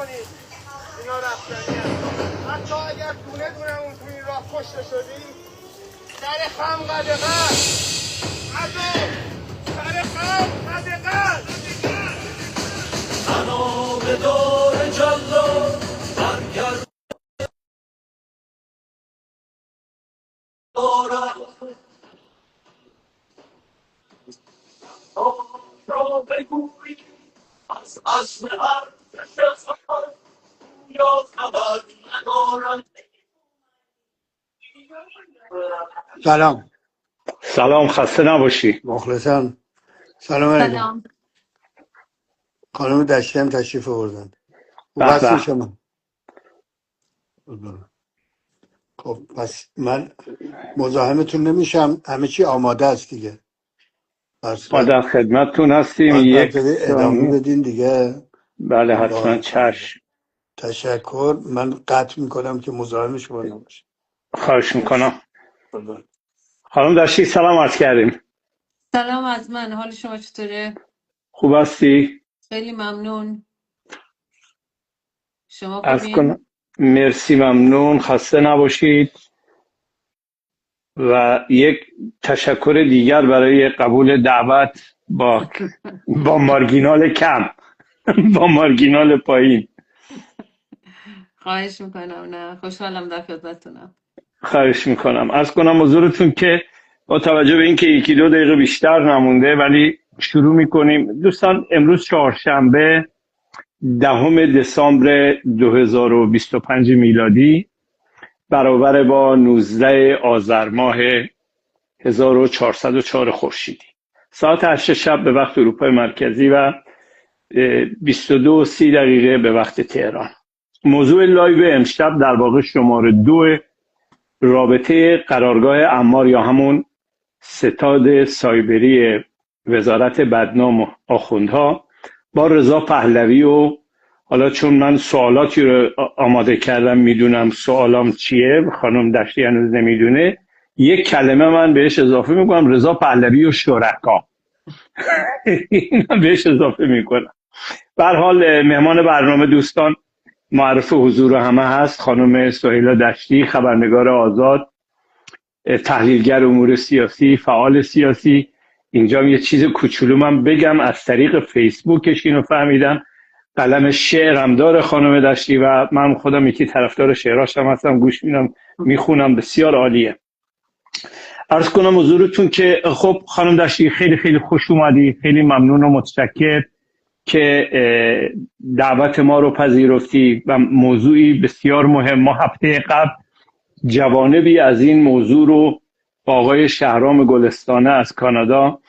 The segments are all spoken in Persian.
کنید اینا رفتنی هست. حتی اگر دونه دونمون تو این راه کشته شدیم سر خم قدقه عدو سر خم قدقه انا به دور جلو برگرد دارم را بگوی از اصل هر شخص یا خبر ندارم. سلام. سلام، خسته نباشی. مخلصم. سلام علیکم. سلام. خانم دشتی هم تشریف آوردن. خوب به هستین به. شما؟ خب پس من مزاحمتون نمیشم، همه چی آماده است دیگه. پس ما در خدمتتون هستیم. باید یک منطقه ادامه ثانیه. بدین دیگه. بله حتما، با چشم. تشکر. من قطع میکنم که مزاحم شما نباشه. خواهش مرسی. میکنم. خانم داشتی سلام عرض کردیم. سلام از من. حال شما چطوره؟ خوب هستی؟ خیلی ممنون. شما عرض خوبین؟ کنم مرسی، ممنون، خسته نباشید. و یک تشکر دیگر برای قبول دعوت با مارگینال کم با مارگینال پایین. خواهش میکنم. نه، خوشحالم در خدمتتونم. خواهش میکنم. عرض کنم حضورتون که با توجه به اینکه یکی دو دقیقه بیشتر نمونده ولی شروع میکنیم. دوستان امروز چهارشنبه 10 دسامبر 2025 میلادی برابر با 19 آذر ماه 1404 خورشیدی، ساعت 8 شب به وقت اروپای مرکزی و 22:30 به وقت تهران. موضوع لایو امشب در واقع شماره 2 رابطه قرارگاه عمار یا همون ستاد سایبری وزارت بدنام آخوندها با رضا پهلوی. و حالا چون من سوالاتی رو آماده کردم، میدونم سوالام چیه، خانم دشتی هنوز نمیدونه، یک کلمه من بهش اضافه میکنم: رضا پهلوی و شرکا. اینا بهش اضافه میکنم. به هر حال مهمان برنامه دوستان معرف حضور همه هست: خانم سهیلا دشتی، خبرنگار آزاد، تحلیلگر امور سیاسی، فعال سیاسی. اینجا یه چیز کوچولو من بگم، از طریق فیسبوکش اینو فهمیدم، قلم شعرم داره خانم دشتی و من خودم یکی طرفدار شعراش هم هستم، گوش میدم، میخونم، بسیار عالیه. عرض کنم حضورتون که خب خانم دشتی خیلی خیلی خوش اومدی، خیلی ممنون و متشکر که دعوت ما رو پذیرفتی و موضوعی بسیار مهم. ما هفته قبل جوانبی از این موضوع رو با آقای شهرام گلستانه از کانادا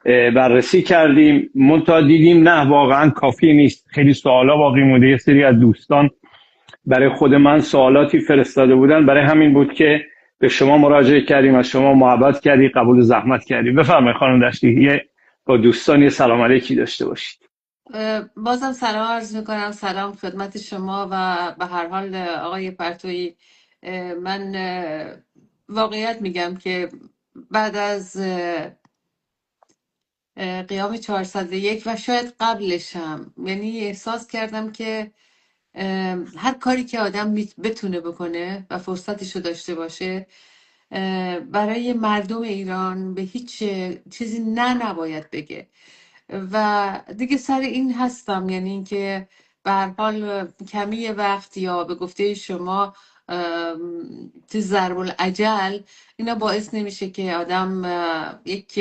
بررسی کردیم. منتها دیدیم نه، واقعا کافی نیست، خیلی سوالا باقی مونده. یه سری از دوستان برای خود من سوالاتی فرستاده بودن، برای همین بود که به شما مراجعه کردیم، از شما محبت کردی، قبول زحمت کردیم. بفرمایید خانم دشتی با دوستان یه سلام علیکی داشته باشید. بازم سلام عرض میکنم. سلام خدمت شما و به هر حال آقای پرتویی. من واقعیت میگم که بعد از قیام 401 و شاید قبلش هم، یعنی احساس کردم که هر کاری که آدم بتونه بکنه و فرصتشو داشته باشه برای مردم ایران به هیچ چیزی نباید بگه. و دیگه سر این هستم، یعنی اینکه به هر حال کمی وقت یا به گفته شما تو ضرب العجل اینا باعث نمیشه که آدم یک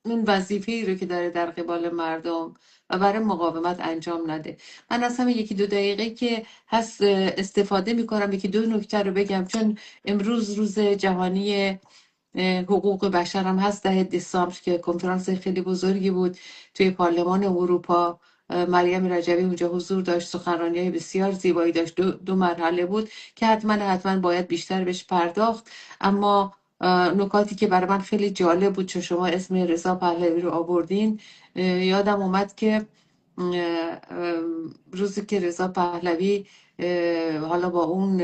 اون وظیفه‌ای رو که داره در قبال مردم و برای مقاومت انجام نده. من از همین یکی دو دقیقه که هست استفاده میکنم یکی دو نکته رو بگم، چون امروز روز جهانی حقوق بشر هم هست. 10 دسامبر که کنفرانس خیلی بزرگی بود توی پارلمان اروپا. مریم رجبی اونجا حضور داشت، سخنرانی‌های بسیار زیبایی داشت. دو مرحله بود که حتما باید بیشتر بهش پرداخت. اما نکاتی که برای من خیلی جالب بود، چون شما اسم رضا پهلوی رو آوردین، یادم اومد که روزی که رضا پهلوی حالا با اون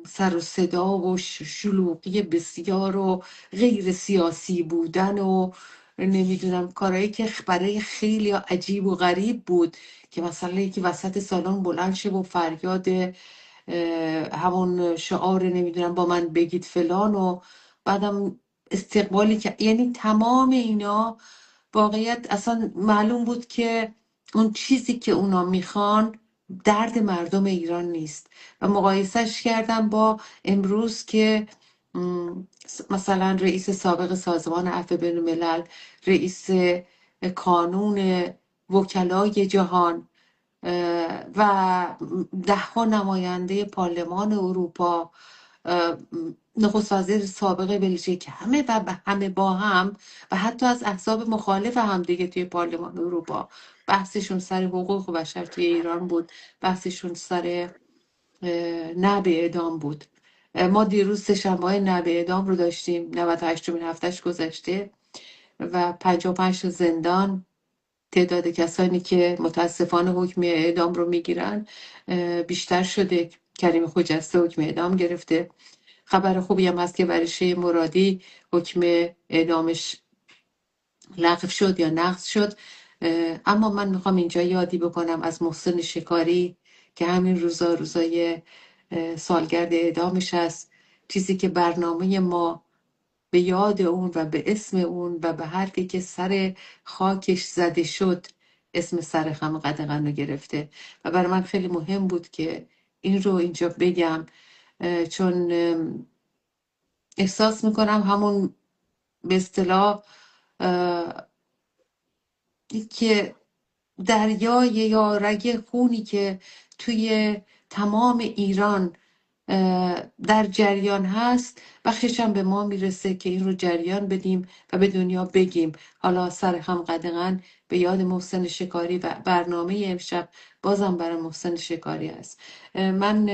سر و صدا و شلوغی بسیار و غیر سیاسی بودن و نمیدونم کارهایی که برای خیلی عجیب و غریب بود که مثلا یکی وسط سالن بلند شه و فریاد همون شعار نمیدونم با من بگید فلان و بعدم استقبالی که یعنی تمام اینا واقعیت اصلا معلوم بود که اون چیزی که اونا میخوان درد مردم ایران نیست و مقایسهش کردم با امروز که مثلا رئیس سابق سازمان عفو بین الملل، رئیس کانون وکلای جهان و ده ها نماینده پارلمان اروپا، نخست وزیر سابق بلژیک، همه با هم و حتی از احزاب مخالف هم دیگه توی پارلمان اروپا بحثشون سر حقوق بشر توی ایران بود، بحثشون سر نه به اعدام بود. ما دیروز سه‌شنبه‌های نه به اعدام رو داشتیم، 98مین هفتهش گذشته و 55 تا زندان. تعداد کسانی که متاسفانه حکم اعدام رو میگیرن بیشتر شده. کریم خجسته حکم اعدام گرفته. خبر خوبی هم هست که برای مرادی حکم اعدامش لغو شد یا نقض شد. اما من میخوام اینجا یادی بکنم از محسن شکاری که همین روزای سالگرد اعدامش هست. چیزی که برنامه ما به یاد اون و به اسم اون و به حرفی که سر خاکش زده شد اسم سرخم قدغن رو گرفته و برای من خیلی مهم بود که این رو اینجا بگم، چون احساس میکنم همون به اصطلاح که دریای یا رگ خونی که توی تمام ایران در جریان هست بخشش هم به ما میرسه که این رو جریان بدیم و به دنیا بگیم. حالا سر هم قدغن به یاد محسن شکاری و برنامه امشب بازم برای محسن شکاری است. من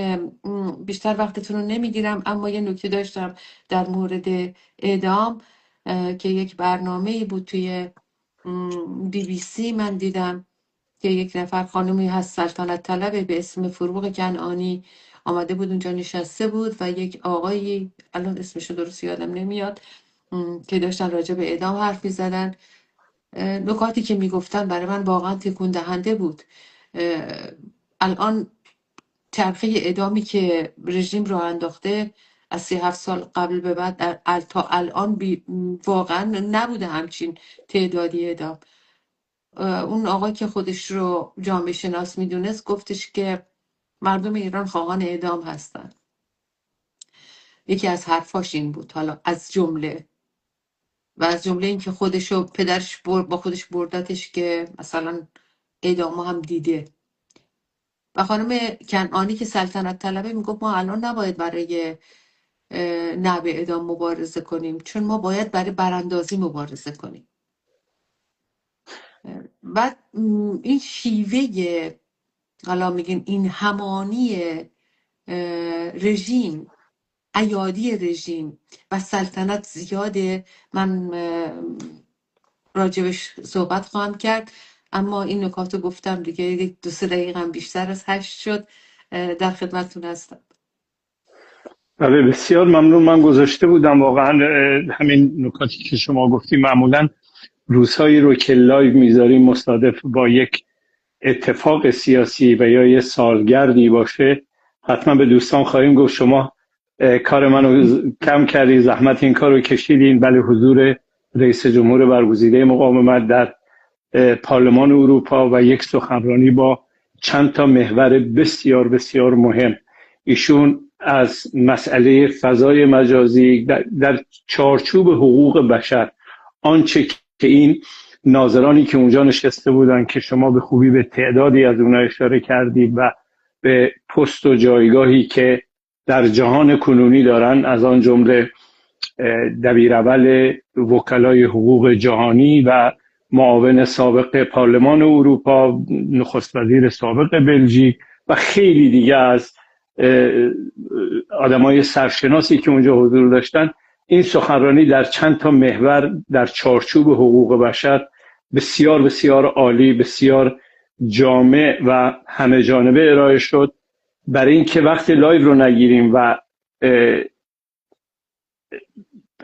بیشتر وقتتون رو نمیگیرم، اما یه نکته داشتم در مورد اعدام که یک برنامه بود توی BBC من دیدم که یک نفر خانمی هست سلطنت طلبه به اسم فروغ کنعانی آمده بود اونجا نشسته بود و یک آقایی الان اسمشو درست یادم نمیاد که داشتن راجع به اعدام حرف می‌زدن. نکاتی که میگفتن برای من واقعا تکون دهنده بود. الان چرخه اعدامی که رژیم راه انداخته از 37 سال قبل به بعد تا الان واقعا نبوده همچین تعدادی اعدام. اون آقا که خودش رو جامعه شناس میدونست گفتش که مردم ایران خواهان اعدام هستن. یکی از حرفاش این بود، حالا از جمله این که خودشو پدرش با خودش بردتش که مثلا اعدام هم دیده. و خانم کنعانی که سلطنت طلبه میگفت ما الان نباید برای نه به اعدام مبارزه کنیم، چون ما باید برای براندازی مبارزه کنیم. بعد این شیوه، حالا میگین این همانی رژیم، ایادی رژیم و سلطنت زیاده. من راجبش صحبت خواهم کرد، اما این نکات رو گفتم دیگه 2-3 دقیقه بیشتر از 8 شد. در خدمتتون هستم. بله بسیار ممنون. من گذاشته بودم واقعا همین نکاتی که شما گفتی. معمولا روزهایی رو که لایو میذاریم مصادف با یک اتفاق سیاسی و یا یه سالگردی باشه، حتما به دوستان خواهیم گفت شما کار منو کم کردی، زحمت این کار رو کشیدین. بله، حضور رئیس جمهور برگزیده مقاومت در پارلمان اروپا و یک سخنرانی با چند تا محور بسیار بسیار مهم. ایشون از مسئله فضای مجازی در چارچوب حقوق بشر، آنچه که این ناظرانی که اونجا نشسته بودن که شما به خوبی به تعدادی از اونها اشاره کردید و به پست و جایگاهی که در جهان کنونی دارن، از آن جمله دبیراول وکلای حقوق جهانی و معاون سابق پارلمان اروپا، نخست وزیر سابق بلژیک و خیلی دیگه از آدمای سرشناسی که اونجا حضور داشتن، این سخنرانی در چند تا محور در چارچوب حقوق بشر بسیار بسیار عالی، بسیار جامع و همه جانبه ارائه شد. برای اینکه وقت لایو رو نگیریم و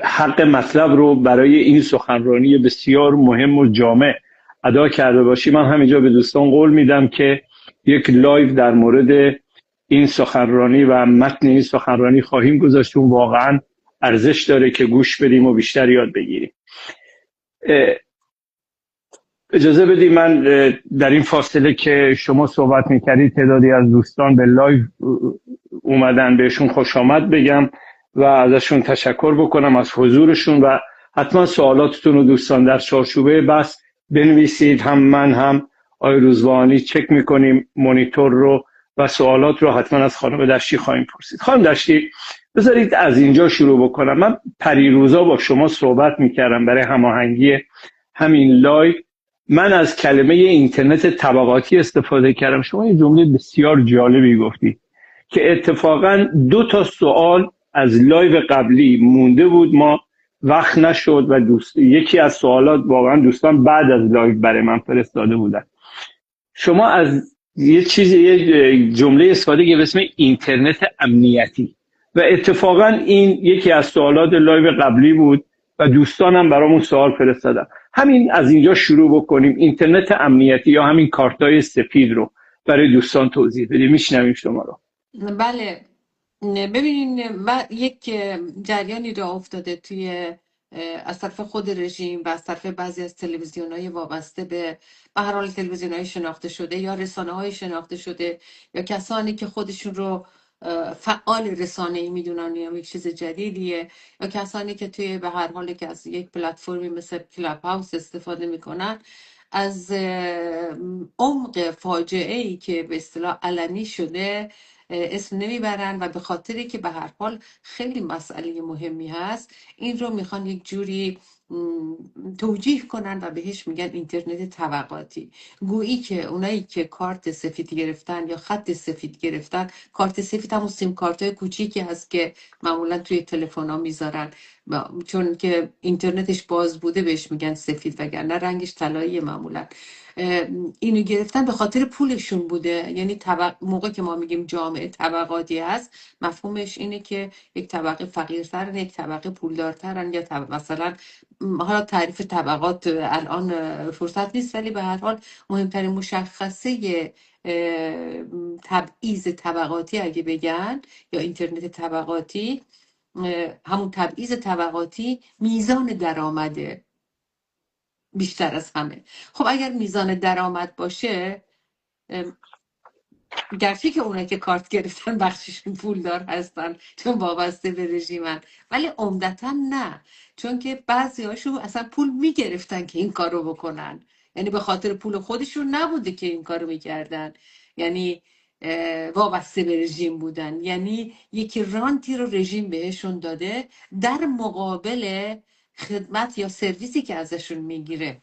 حق مطلب رو برای این سخنرانی بسیار مهم و جامع ادا کرده باشی. من همینجا به دوستان قول میدم که یک لایو در مورد این سخنرانی و متن این سخنرانی خواهیم گذاشت، چون واقعا ارزش داره که گوش بدیم و بیشتر یاد بگیریم. اجازه بدید من در این فاصله که شما صحبت میکردید تعدادی از دوستان به لایو اومدن، بهشون خوش آمد بگم و ازشون تشکر بکنم از حضورشون و حتما سوالاتتون رو دوستان در چارچوبه بس بنویسید. هم من هم آقای روزباهانی چک میکنیم مانیتور رو و سوالات رو حتما از خانم دشتی خواهیم پرسید. خانم دشتی بذارید از اینجا شروع بکنم. من پریروزا با شما صحبت میکردم برای هماهنگی همین لایو. من از کلمه اینترنت طبقاتی استفاده کردم. شما یه جمله بسیار جالبی گفتی که اتفاقا 2 سوال از لایو قبلی مونده بود، ما وقت نشد و یکی از سوالات واقعا دوستان بعد از لایو برای من فرستاده بودن. شما از یه جمله استفاده که به اسم اینترنت امنیتی و اتفاقا این یکی از سوالات لایو قبلی بود و دوستانم برامون سوال فرستادن. همین از اینجا شروع بکنیم، اینترنت امنیتی یا همین کارتای سفید رو برای دوستان توضیح بدیم. میشنویم شما رو. بله، ببینید یک جریانی را افتاده توی از طرف خود رژیم و از طرف بعضی از تلویزیون‌های وابسته به هر حال تلویزیون‌های شناخته شده یا رسانه‌های شناخته شده یا کسانی که خودشون رو فعال رسانه‌ای میدونن یا یک چیز جدیدیه، یا کسانی که توی به هر حال که از یک پلتفرمی مثل کلاب هاوس استفاده میکنن، از عمق فاجعه‌ای که به اصطلاح علنی شده اسم نمیبرن و به خاطری که به هر حال خیلی مسئله مهمی هست این رو میخوان یک جوری توجیه کنن و بهش میگن اینترنت طبقاتی. گویی که اونایی که کارت سفید گرفتن یا خط سفید گرفتن، کارت سفید همون سیم کارت های کوچیکی هست که معمولا توی تلفن ها میذارن چون که اینترنتش باز بوده بهش میگن سفید، وگرنه رنگش طلایی معمولا. اینو گرفتن به خاطر پولشون بوده. یعنی موقع که ما میگیم جامعه طبقاتی هست، مفهومش اینه که یک طبقه فقیرترن، یک طبقه پولدارترن، یا مثلا حالا تعریف طبقات الان فرصت نیست، ولی به هر حال مهمترین مشخصه تبعیض طبقاتی اگه بگن یا اینترنت طبقاتی، همون تبعیض طبقاتی میزان درآمده بیشتر از همه. خب اگر میزان درآمد باشه، گرچه که اونایی که کارت گرفتن بخششون پولدار هستن چون وابسته به رژیمن، ولی عمدتا نه، چون که بعضی هاشون اصلا پول میگرفتن که این کارو بکنن. یعنی به خاطر پول خودشون نبوده که این کارو میکردن، یعنی وابسته به رژیم بودن. یعنی یک رانتی رو رژیم بهشون داده در مقابل خدمت یا سرویسی که ازشون میگیره.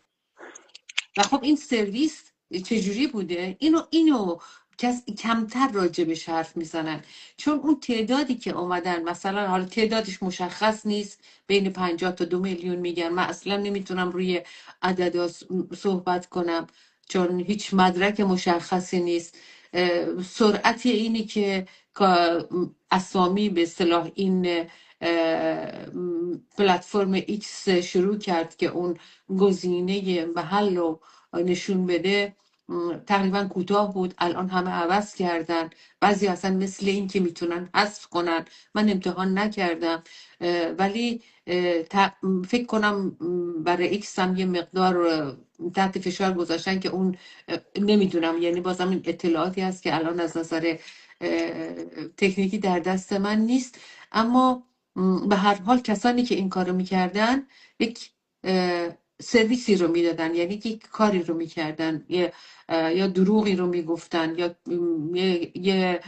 و خب این سرویس چجوری بوده؟ اینو کمتر راجبش حرف میزنن، چون اون تعدادی که اومدن، مثلا حالا تعدادش مشخص نیست، بین 50 تا 2 میلیون میگن. من اصلا نمیتونم روی عدد صحبت کنم چون هیچ مدرک مشخصی نیست. سرعت اینی که اسامی به اصطلاح این پلتفرم ایکس شروع کرد که اون گزینه محل رو نشون بده تقریبا کوتاه بود. الان همه عوض کردن، بعضی اصلا مثل این که میتونن حذف کنن. من امتحان نکردم ولی فکر کنم برای ایکس هم یه مقدار تحت فشار گذاشتن که اون نمیدونم، یعنی بازم این اطلاعاتی هست که الان از نظر تکنیکی در دست من نیست. اما به هر حال کسانی که این کارو میکردن یک سرویسی رو میدادن، یعنی یک کاری رو میکردن، یا دروغی رو میگفتن، یا یه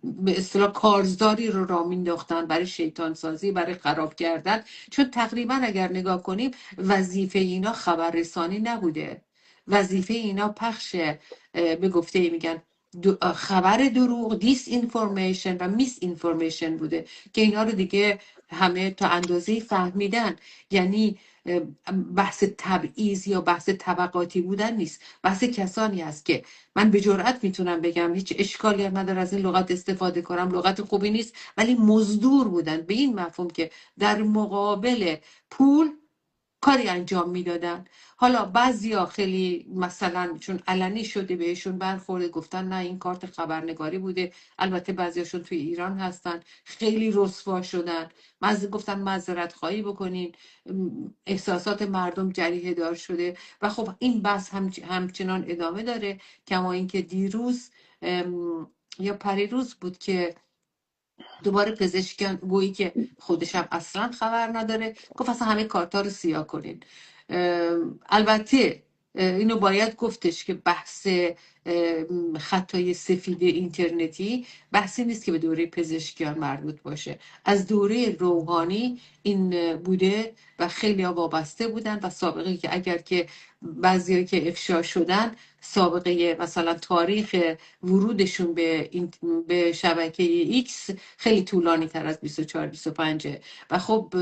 به اصطلاح کارزاری رو راه مینداختن برای شیطان سازی، برای خراب کردن. چون تقریبا اگر نگاه کنیم وظیفه اینا خبررسانی نبوده، وظیفه اینا پخش به گفته میگن خبر دروغ، دیس اینفورمیشن و میس اینفورمیشن بوده که اینا رو دیگه همه تا اندازه فهمیدن. یعنی بحث تبعیض یا بحث طبقاتی بودن نیست، بحث کسانی است که من به جرئت میتونم بگم هیچ اشکالی هم نداره از این لغت استفاده کنم، لغت خوبی نیست، ولی مزدور بودن به این مفهوم که در مقابل پول کاری انجام میدادن. حالا بعضیا خیلی مثلا چون علنی شده بهشون برخورده گفتن نه این کارت خبرنگاری بوده، البته بعضیاشون توی ایران هستن خیلی رسوا شدن، گفتن معذرت خواهی بکنین، احساسات مردم جریحه دار شده و خب این بحث همچنان ادامه داره. کما اینکه دیروز یا پریروز بود که دوباره پزشکان گویی که خودش هم اصلا خبر نداره گفت اصلا همه کارتا رو سیاه کنین. البته اینو باید گفتش که بحث خطای سفید اینترنتی بحثی نیست که به دوره پزشکیان مربوط باشه، از دوره روحانی این بوده و خیلی ها وابسته بودن و سابقه که اگر که بعضی که افشا شدن سابقه مثلا تاریخ ورودشون به شبکه ایکس خیلی طولانی تر از 24-25 و خب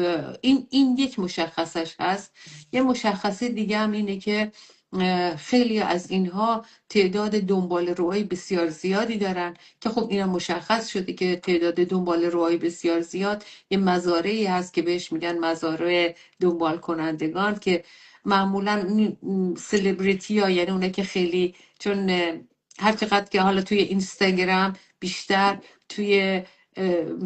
این یک مشخصش هست. یه مشخصه دیگه هم اینه که خیلی از اینها تعداد دنبال روهای بسیار زیادی دارن که خب اینا مشخص شده که تعداد دنبال روهای بسیار زیاد یه مزارعی هست که بهش میگن مزارع دنبال کنندگان که معمولا سلبریتی ها، یعنی اونه که خیلی چون هر چقدر که حالا توی اینستاگرام بیشتر، توی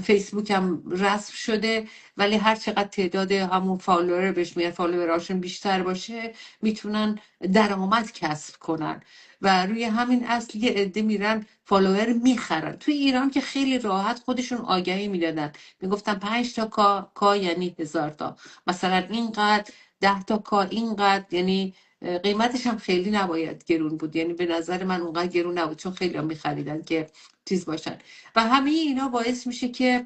فیسبوک هم رسم شده، ولی هر چقدر تعداد همون فالوور بهش میگن فالووراشون بیشتر باشه میتونن درآمد کسب کنن و روی همین اصل یه عده میرن فالوور میخرن. توی ایران که خیلی راحت خودشون آگهی میدادن، میگفتن 5 تا کا یعنی 1000 تا، مثلا اینقدر 10 تا کا اینقدر، یعنی قیمتش هم خیلی نباید گرون بود، یعنی به نظر من اونقدر گرون نبود چون خیلی هم میخریدن که چیز باشن و همه اینا باعث میشه که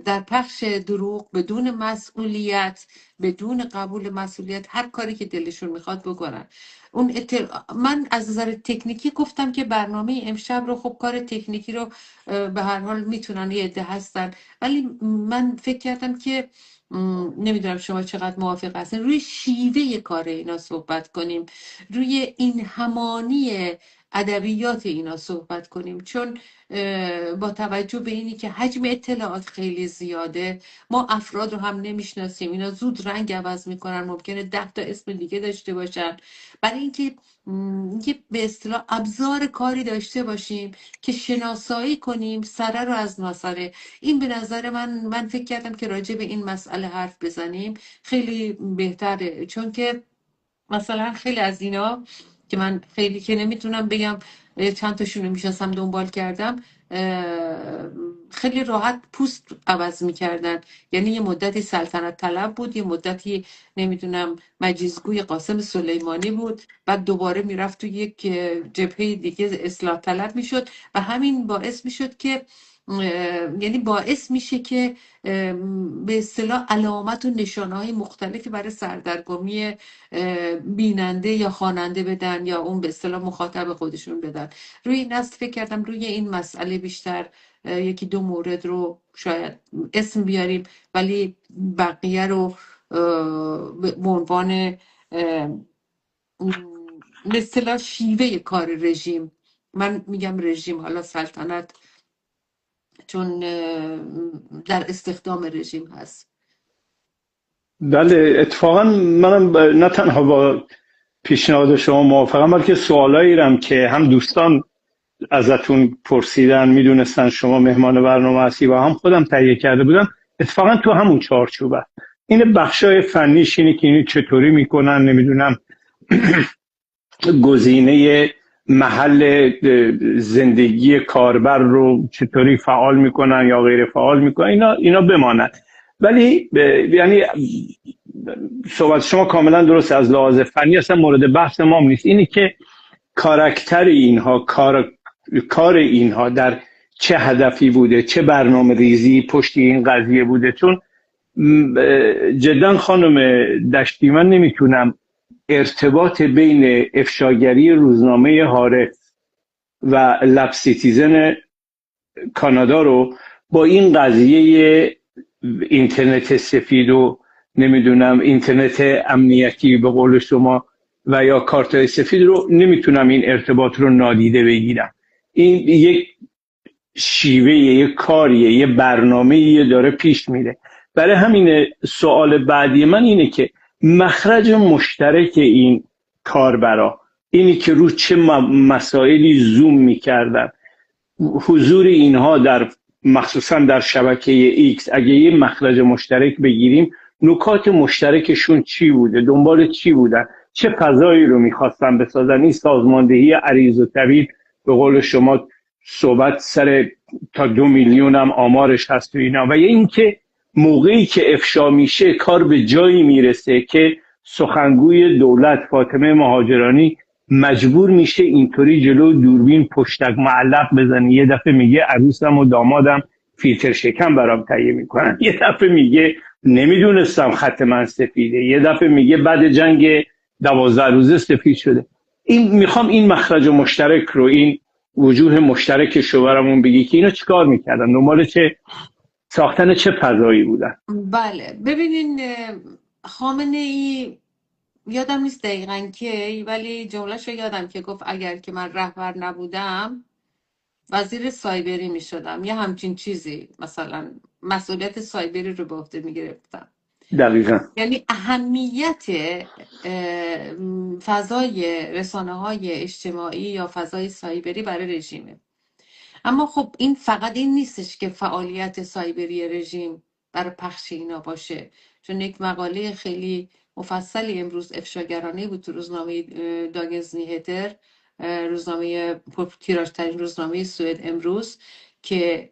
در پخش دروغ بدون مسئولیت، بدون قبول مسئولیت هر کاری که دلشون میخواد بکنن. من از نظر تکنیکی گفتم که برنامه امشب رو خب کار تکنیکی رو به هر حال میتونن یه عده هستن، ولی من فکر کردم که نمیدونم شما چقدر موافق هستین روی شیوه کار اینا صحبت کنیم، روی این همانی ادبیات اینا صحبت کنیم، چون با توجه به اینی که حجم اطلاعات خیلی زیاده ما افراد رو هم نمیشناسیم، اینا زود رنگ عوض میکنن، ممکنه 10 تا اسم دیگه داشته باشن، برای اینکه به اصطلاح ابزار کاری داشته باشیم که شناسایی کنیم سره رو از ناسره. این به نظر من فکر کردم که راجع به این مسئله حرف بزنیم خیلی بهتره، چون که مثلا خیلی از اینا که من خیلی که نمیتونم بگم چند تاشون رو میشناسم دنبال کردم، خیلی راحت پوست عوض میکردن، یعنی یه مدتی سلطنت طلب بود، یه مدتی نمیدونم مجیزگوی قاسم سلیمانی بود، بعد دوباره میرفت تو یک جبهه دیگه اصلاح طلب میشد و همین باعث میشد که یعنی باعث میشه که به اصطلاح علامت و نشانه‌های مختلفی برای سردرگمی بیننده یا خواننده بدن یا اون به اصطلاح مخاطب خودشون بدن. روی این اصل فکر کردم روی این مسئله بیشتر یکی دو مورد رو شاید اسم بیاریم، ولی بقیه رو به عنوان به اصطلاح شیوه کار رژیم، من میگم رژیم، حالا سلطنت چون در استخدام رژیم هست. بله اتفاقا منم نه تنها با پیشنهاد شما موافقم، بلکه سوالایی رم که هم دوستان ازتون پرسیدن، میدونستن شما مهمان برنامه هستی و هم خودم تهیه کرده بودم، اتفاقا تو همون چارچوبه. این بخشای فنیش اینه که اینو چطوری میکنن، نمیدونم گزینه محل زندگی کاربر رو چطوری فعال میکنن یا غیر فعال میکنن، اینا بماند. ولی یعنی صحبت شما کاملا درست، از لحاظ فنی اصلا مورد بحث ما نیست. اینی که کاراکتر اینها، کار اینها در چه هدفی بوده، چه برنامه ریزی پشت این قضیه بوده. چون جدا خانم دشتی من نمیتونم ارتباط بین افشاگری روزنامه هارتز و لب سیتیزن کانادا رو با این قضیه اینترنت سفید و نمیدونم اینترنت امنیتی به قول شما و یا کارت سفید رو نمیتونم این ارتباط رو نادیده بگیرم. این یک شیوه، یک کاریه، یه برنامه‌ای داره پیش میره. برای همین سوال بعدی من اینه که مخرج مشترک این کاربرا، اینی که رو چه مسائلی زوم میکردن، حضور اینها در مخصوصا در شبکه ایکس، اگه یه مخرج مشترک بگیریم نکات مشترکشون چی بوده، دنبال چی بودن، چه فضایی رو میخواستن بسازن. این سازماندهی عریض و طویل به قول شما صحبت سر تا 2 میلیون هم آمارش هست و اینا. و یا اینکه موقعی که افشا میشه کار به جایی میرسه که سخنگوی دولت فاطمه مهاجرانی مجبور میشه اینطوری جلو دوربین پشتک معلق بزنه. یه دفعه میگه عروسم و دامادم فیلتر شکم برام تهیه میکنن، یه دفعه میگه نمیدونستم خط من سفیده، یه دفعه میگه بعد جنگ 12 روزه سفید شده. میخوام این مخرج مشترک رو، این وجوه مشترک شوهرمون بگی که اینا چیکار میکردن، دنبال چه ساختن چه فضایی بودن. بله ببینین، خامنه ای یادم نیست دقیقاً که، ولی جملهش رو یادم که گفت اگر که من رهبر نبودم وزیر سایبری می شدم، یا همچین چیزی، مثلا مسئولیت سایبری رو به عهده می گرفتم. دقیقا. یعنی اهمیت فضای رسانه‌های اجتماعی یا فضای سایبری برای رژیمه. اما خب این فقط این نیستش که فعالیت سایبری رژیم برای پخش اینا باشه، چون یک مقاله خیلی مفصلی امروز افشاگرانه بود تو روزنامه داگنز نیهتر، روزنامه تیراژترین روزنامه سوئد امروز، که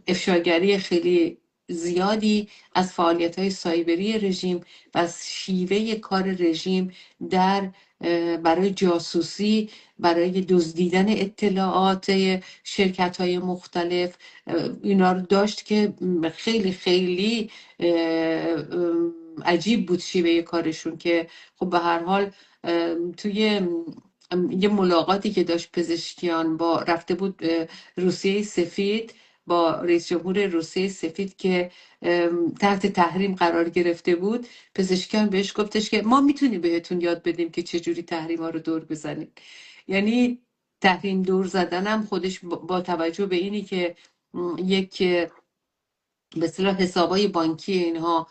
افشاگری خیلی زیادی از فعالیت‌های سایبری رژیم و از شیوه کار رژیم در برای جاسوسی، برای دزدیدن اطلاعات شرکت‌های مختلف اینا رو داشت که خیلی خیلی عجیب بود شیوه کارشون. که خب به هر حال توی یه ملاقاتی که داشت پزشکیان با رفته بود روسیه سفید، با رئیس جمهور روسیه سفید که تحت تحریم قرار گرفته بود، پزشکیان بهش گفتش که ما میتونیم بهتون یاد بدیم که چجوری تحریم ها رو دور بزنید. یعنی تحریم دور زدن هم خودش با توجه به اینی که یک به اصطلاح حسابای بانکی اینها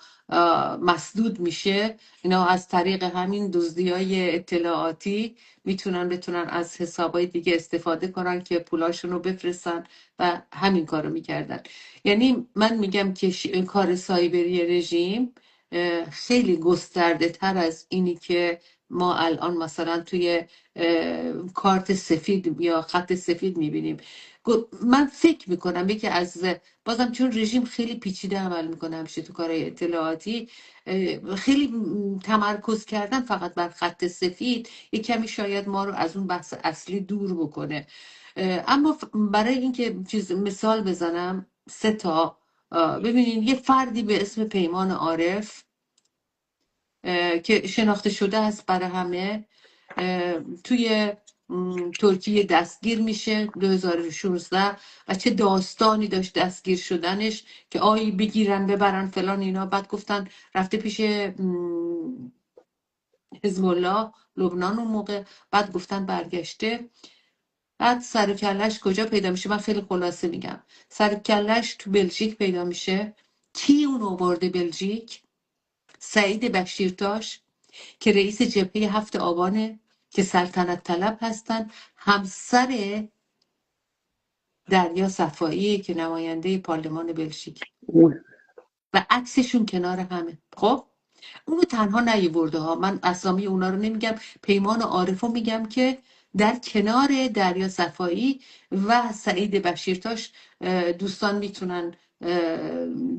مسدود میشه، اینا از طریق همین دزدی‌های اطلاعاتی بتونن از حسابای دیگه استفاده کنن که پولاشون رو بفرستن و همین کارو میکردن. یعنی من میگم که کار سایبری رژیم خیلی گسترده تر از اینی که ما الان مثلا توی کارت سفید یا خط سفید میبینیم. من فکر میکنم یکی از، بازم چون رژیم خیلی پیچیده عمل میکنه همیشه تو کارهای اطلاعاتی، خیلی تمرکز کردن فقط بر خط سفید یک کمی شاید ما رو از اون بحث اصلی دور بکنه. اما برای اینکه چیز مثال بزنم 3 تا، ببینین یه فردی به اسم پیمان عارف که شناخته شده است برای همه، توی ترکیه دستگیر میشه 2016 و چه داستانی داشت دستگیر شدنش که آی بگیرن ببرن فلان اینا. بعد گفتن رفته پیش حزب الله لبنان اون موقع، بعد گفتن برگشته. بعد سر و کلش کجا پیدا میشه؟ من خیلی خلاصه میگم. سر و کلش تو بلژیک پیدا میشه. کی اون آورده بلژیک؟ سعید بشیرتاش که رئیس جبهه 7 آبانه، که سلطنت طلب هستن، همسر دریا صفایی که نماینده پارلمان بلژیک و عکسشون کنار همه. خب اونو تنها نیورده ها، من اسامی اونا رو نمیگم، پیمان عارف رو میگم که در کنار دریا صفایی و سعید بشیرتاش دوستان میتونن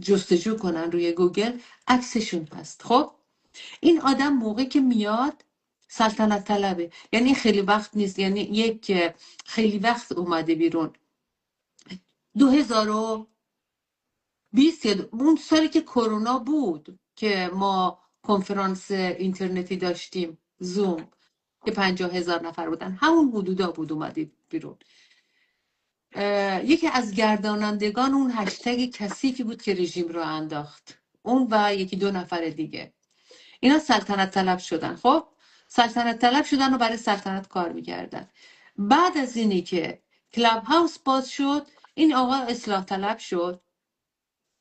جستجو کنن روی گوگل، عکسشون هست. خب این آدم موقعی که میاد سلطنت طلبه، یعنی خیلی وقت نیست، یعنی یک خیلی وقت اومده بیرون. 2020 اون سالی که کرونا بود که ما کنفرانس اینترنتی داشتیم، زوم، که 50,000 نفر بودن، همون حدودا بود اومده بیرون. یکی از گردانندگان اون هشتگ کثیفی بود که رژیم رو انداخت. اون و یکی دو نفر دیگه. اینا سلطنت طلب شدن. خب سلطنت طلب شدن و برای سلطنت کار میکردن. بعد از اینی که کلاب هاوس باز شد، این آقا اصلاح طلب شد،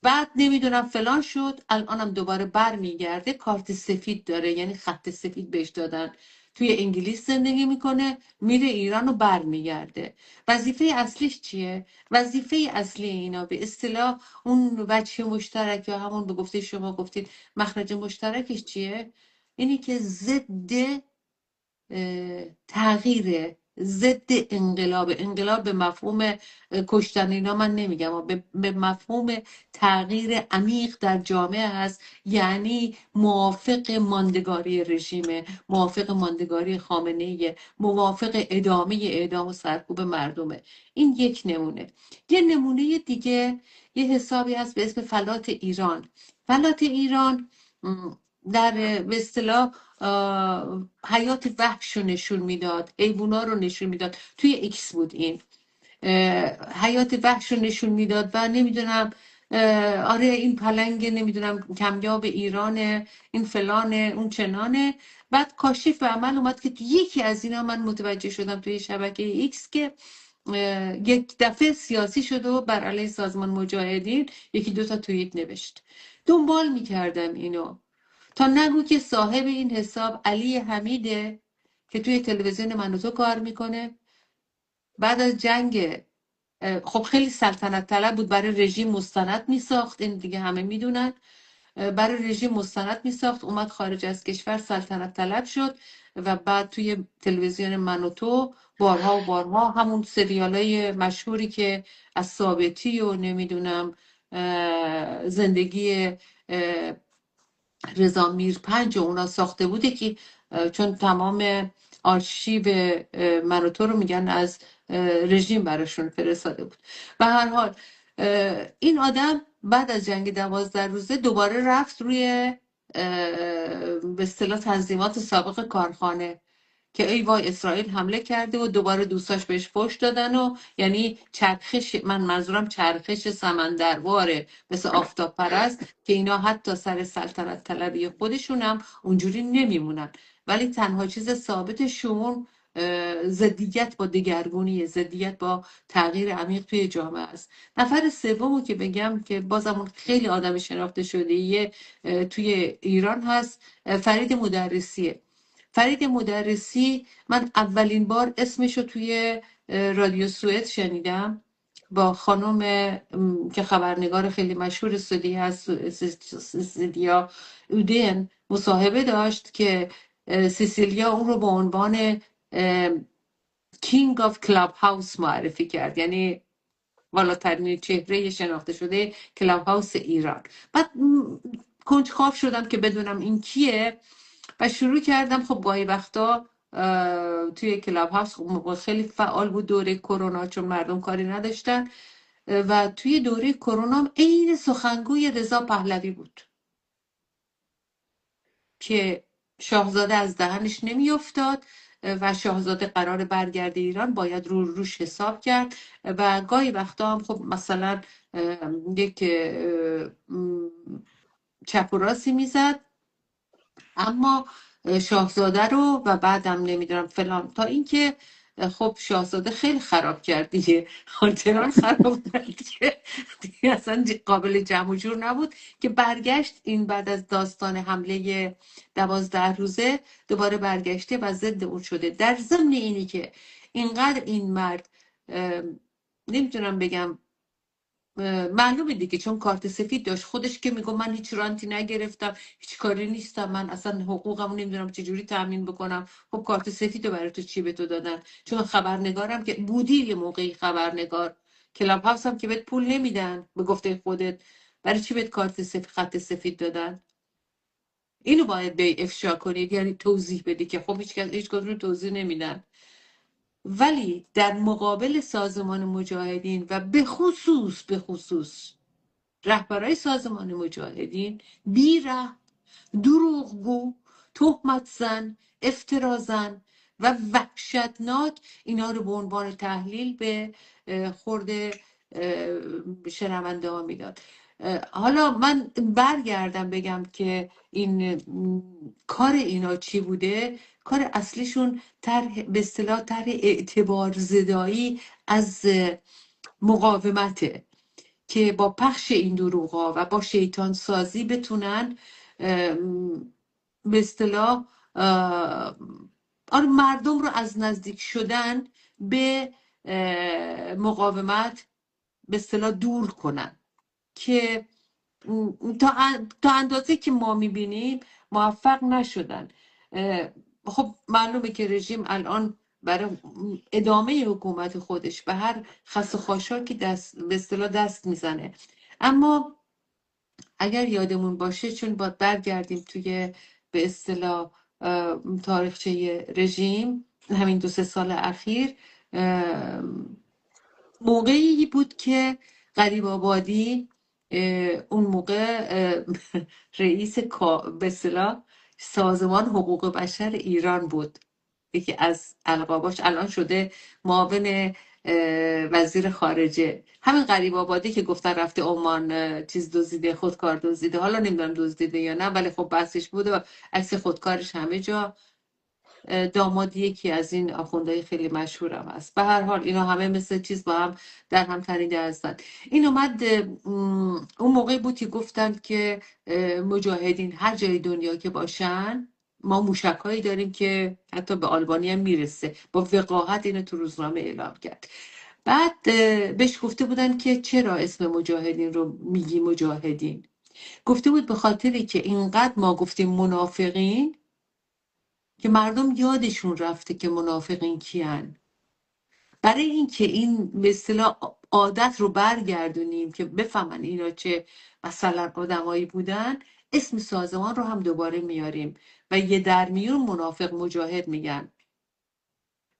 بعد نمیدونم فلان شد، الانم دوباره بر میگرده، کارت سفید داره، یعنی خط سفید بهش دادن، توی انگلیس زندگی میکنه، میره ایران و بر میگرده. وظیفه اصلیش چیه؟ وظیفه اصلی اینا به اصطلاح اون وجه مشترک یا همون به گفته شما گفتید مخرج مشترکش چیه؟ اینی که ضد تغییر، ضد انقلاب به مفهوم کشتن اینا من نمیگم، به مفهوم تغییر عمیق در جامعه هست. یعنی موافق ماندگاری رژیم، موافق ماندگاری خامنه‌ای، موافق ادامه اعدام و سرکوب مردمه. این یک نمونه. یه نمونه دیگه یه حسابی هست به اسم فلات ایران. فلات ایران در به اصطلاح حیات وحش رو نشون میداد، حیوونا رو نشون میداد. توی ایکس بود این، حیات وحش رو نشون میداد و نمیدونم آره این پلنگ نمیدونم کمیاب ایرانه، این فلانه، اون چنانه. بعد کاشف به عمل اومد که یکی از اینا من متوجه شدم توی شبکه ایکس که یک دفعه سیاسی شده و بر علیه سازمان مجاهدین یکی دوتا توییت نوشت. دنبال میکردم اینو تا نگو که صاحب این حساب علی حمیده که توی تلویزیون من و تو کار میکنه. بعد از جنگ خب خیلی سلطنت طلب بود، برای رژیم مستند میساخت، این دیگه همه میدونن، برای رژیم مستند میساخت، اومد خارج از کشور سلطنت طلب شد و بعد توی تلویزیون من و تو بارها و بارها همون سریالای مشهوری که از ثابتی و نمیدونم زندگی رضا میرپنج و اونا ساخته بوده که چون تمام آرشیو من و تو رو میگن از رژیم براشون فرستاده بود. به هر حال این آدم بعد از جنگ 12 روزه دوباره رفت روی به اصطلاح تنظیمات سابق کارخانه که ای وای اسرائیل حمله کرده و دوباره دوستاش بهش پشت دادن و یعنی چرخش، من منظورم چرخش سمندرواره مثل آفتاب پرست که اینا حتی سر سلطنت طلبی خودشون هم اونجوری نمیمونن. ولی تنها چیز ثابتشون ضدیت با دگرگونی، ضدیت با تغییر عمیق توی جامعه است. نفر سومو که بگم که بازم خیلی آدم شناخته شده توی ایران هست، فرید مدرسیه. فرید مدرسی من اولین بار اسمشو توی رادیو سوئد شنیدم، با خانم که خبرنگار خیلی مشهور سوئدی هست، سیسیلیا اودین، مصاحبه داشت که سیسیلیا اون رو به عنوان کینگ آف کلاب هاوس معرفی کرد، یعنی والاترین چهره شناخته شده کلاب هاوس ایران. بعد کنجکاو شدم که بدونم این کیه و شروع کردم. خب گاهی وقتا توی کلاب هاوس خیلی فعال بود دوره کرونا چون مردم کاری نداشتن و توی دوره کرونا عین سخنگوی رضا پهلوی بود که شاهزاده از دهنش نمیافتاد و شاهزاده قرار برگرده ایران باید روش حساب کرد و گاهی وقتا هم خب مثلا یک چپ و راستی میزد، اما شاهزاده رو و بعدم نمیدونم فلان، تا اینکه خب شاهزاده خیلی خراب کرد دیگه، آنچنان خراب کرد که دیگه اصلا قابل جمع و جور نبود که برگشت. این بعد از داستان حمله 12 روزه دوباره برگشته و ضد اون شده. در ضمن اینی که اینقدر این مرد نمیتونم بگم معلومه دیگه چون کارت سفید داشت، خودش که میگه من هیچ رانتی نگرفتم، هیچ کاری نیستم، من اصلا حقوقمو نمیدونم چجوری تامین بکنم. خب کارت سفید رو برای تو چی به تو دادن؟ چون خبرنگارم که بودی یه موقعی خبرنگار، کلاب هاوس هم که بهت پول نمیدن به گفته خودت، برای چی بهت کارت سفید خط سفید دادن؟ اینو باید به افشا کنید، یعنی توضیح بدی که خب هیچ کس رو توضیح نمیدن. ولی در مقابل سازمان مجاهدین و به خصوص رهبرای سازمان مجاهدین بی‌رحم، دروغگو، تهمت زن، افترا زن و وحشتناک اینا رو به عنوان تحلیل به خورد شنونده ها میداد. حالا من برگردم بگم که این کار اینا چی بوده. کار اصلیشون به اصطلاح طرح اعتبار زدایی از مقاومته که با پخش این دروغا و با شیطان سازی بتونن به اصطلاح مردم رو از نزدیک شدن به مقاومت به اصطلاح دور کنن که تا اندازه که ما میبینیم موفق نشدن. خب معلومه که رژیم الان برای ادامه حکومت خودش به هر خس و خاشاکی به اصطلاح دست میزنه. اما اگر یادمون باشه، چون باید برگردیم توی به اصطلاح تاریخچه رژیم همین 2-3 سال اخیر، موقعی بود که غریب آبادی اون موقع رئیس به اصطلاح سازمان حقوق بشر ایران بود. یکی از القاباش الان شده معاون وزیر خارجه. همین غریب آبادی که گفتن رفته عمان چیز دزدیده، خودکار دزدیده، حالا نمیدونم دزدیده یا نه، ولی خب بحثش بوده و عکس خودکارش همه جا. داماد یکی از این آخوندهای خیلی مشهورم هست. به هر حال اینا همه مثل چیز با هم در هم تنیده هستن. این اومد اون موقع بود که گفتن که مجاهدین هر جای دنیا که باشن، ما موشکایی داریم که حتی به آلبانی هم میرسه. با وقاحت اینو تو روزنامه اعلام کرد. بعد بهش گفته بودن که چرا اسم مجاهدین رو میگی مجاهدین؟ گفته بود به خاطری که اینقدر ما گفتیم منافقین که مردم یادشون رفته که منافقین کیان. برای اینکه این به اصطلاح عادت رو برگردونیم که بفهمن اینا چه مثلا آدمایی بودن، اسم سازمان رو هم دوباره میاریم و یه در میون منافق مجاهد میگن.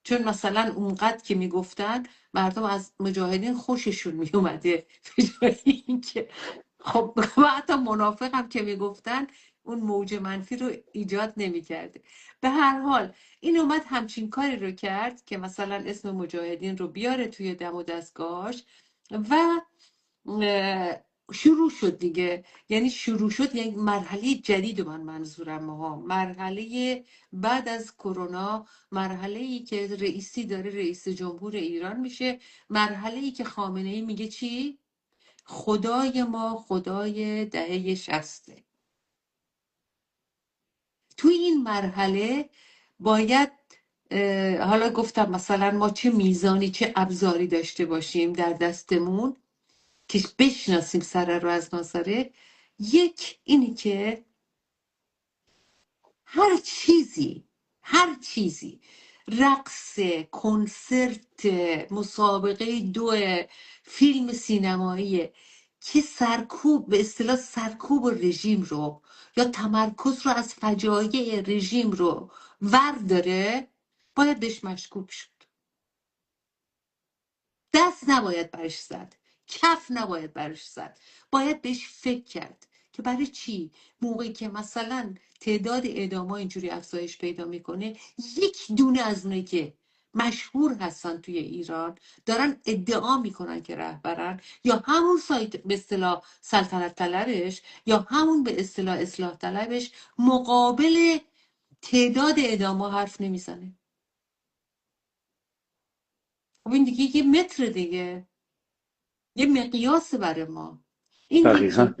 چون مثلا اونقدر که میگفتن مردم از مجاهدین خوششون میومده، به جای اینکه خب و حتی منافق هم که میگفتن اون موج منفی رو ایجاد نمیکرده. به هر حال این اومد همچین کاری رو کرد که مثلا اسم مجاهدین رو بیاره توی دم و دستگاهش و شروع شد دیگه. یعنی شروع شد یک مرحله جدید، من منظورم ها مرحله بعد از کرونا، مرحله ای که رئیسی داره رئیس جمهور ایران میشه، مرحله ای که خامنه ای میگه چی؟ خدای ما خدای دهه 60. توی این مرحله باید حالا گفتم مثلا ما چه میزانی چه ابزاری داشته باشیم در دستمون که بشناسیم سر رو از ناصره. یک اینی که هر چیزی رقص، کنسرت، مسابقه فیلم سینمایی که سرکوب به اصطلاح سرکوب رژیم رو یا تمرکز رو از فجایع رژیم رو ورداره، باید بهش مشکوک شد. دست نباید برش زد، کف نباید برش زد، باید بهش فکر کرد که برای چی موقعی که مثلا تعداد اعدام‌ها اینجوری افزایش پیدا میکنه، یک دونه از اونایی که مشهور هستن توی ایران دارن ادعا میکنن که رهبرن، یا همون سایت به اصطلاح سلطنت طلبش یا همون به اصطلاح اصلاح طلبش، مقابل تعداد اعدام‌ها حرف نمیزنه. خب این دیگه یه متر دیگه، یه مقیاس برای ما. این دقیقا.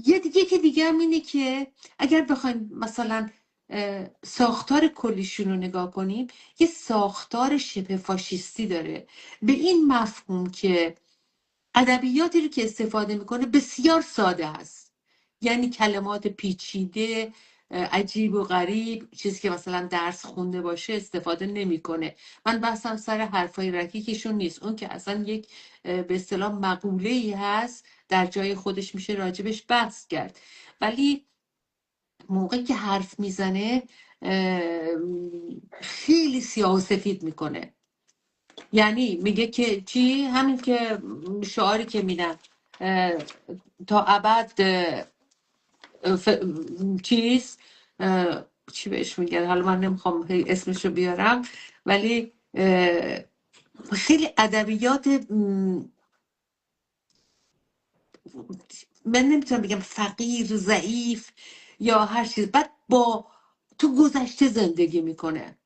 یه دیگه که دیگه هم اینه که اگر بخوایم مثلا ساختار کلیشون رو نگاه کنیم، یه ساختار شبه فاشیستی داره، به این مفهوم که ادبیاتی رو که استفاده میکنه بسیار ساده است. یعنی کلمات پیچیده، عجیب و غریب، چیزی که مثلا درس خونده باشه استفاده نمیکنه. من بحثم سر حرفای رکیکشون نیست، اون که اصلا یک به اصطلاح مقوله‌ای هست در جای خودش میشه راجبش بحث کرد. ولی موقعی که حرف میزنه خیلی سیاه و سفید میکنه. یعنی میگه که چی؟ همین که شعاری که میدن تا ابد چیز چی بهش میگن، حالا من نمیخوام اسمش رو بیارم، ولی خیلی ادبیات من نمیتونم بگم فقیر، ضعیف یا هر چیز، بعد با تو گذشته زندگی میکنه.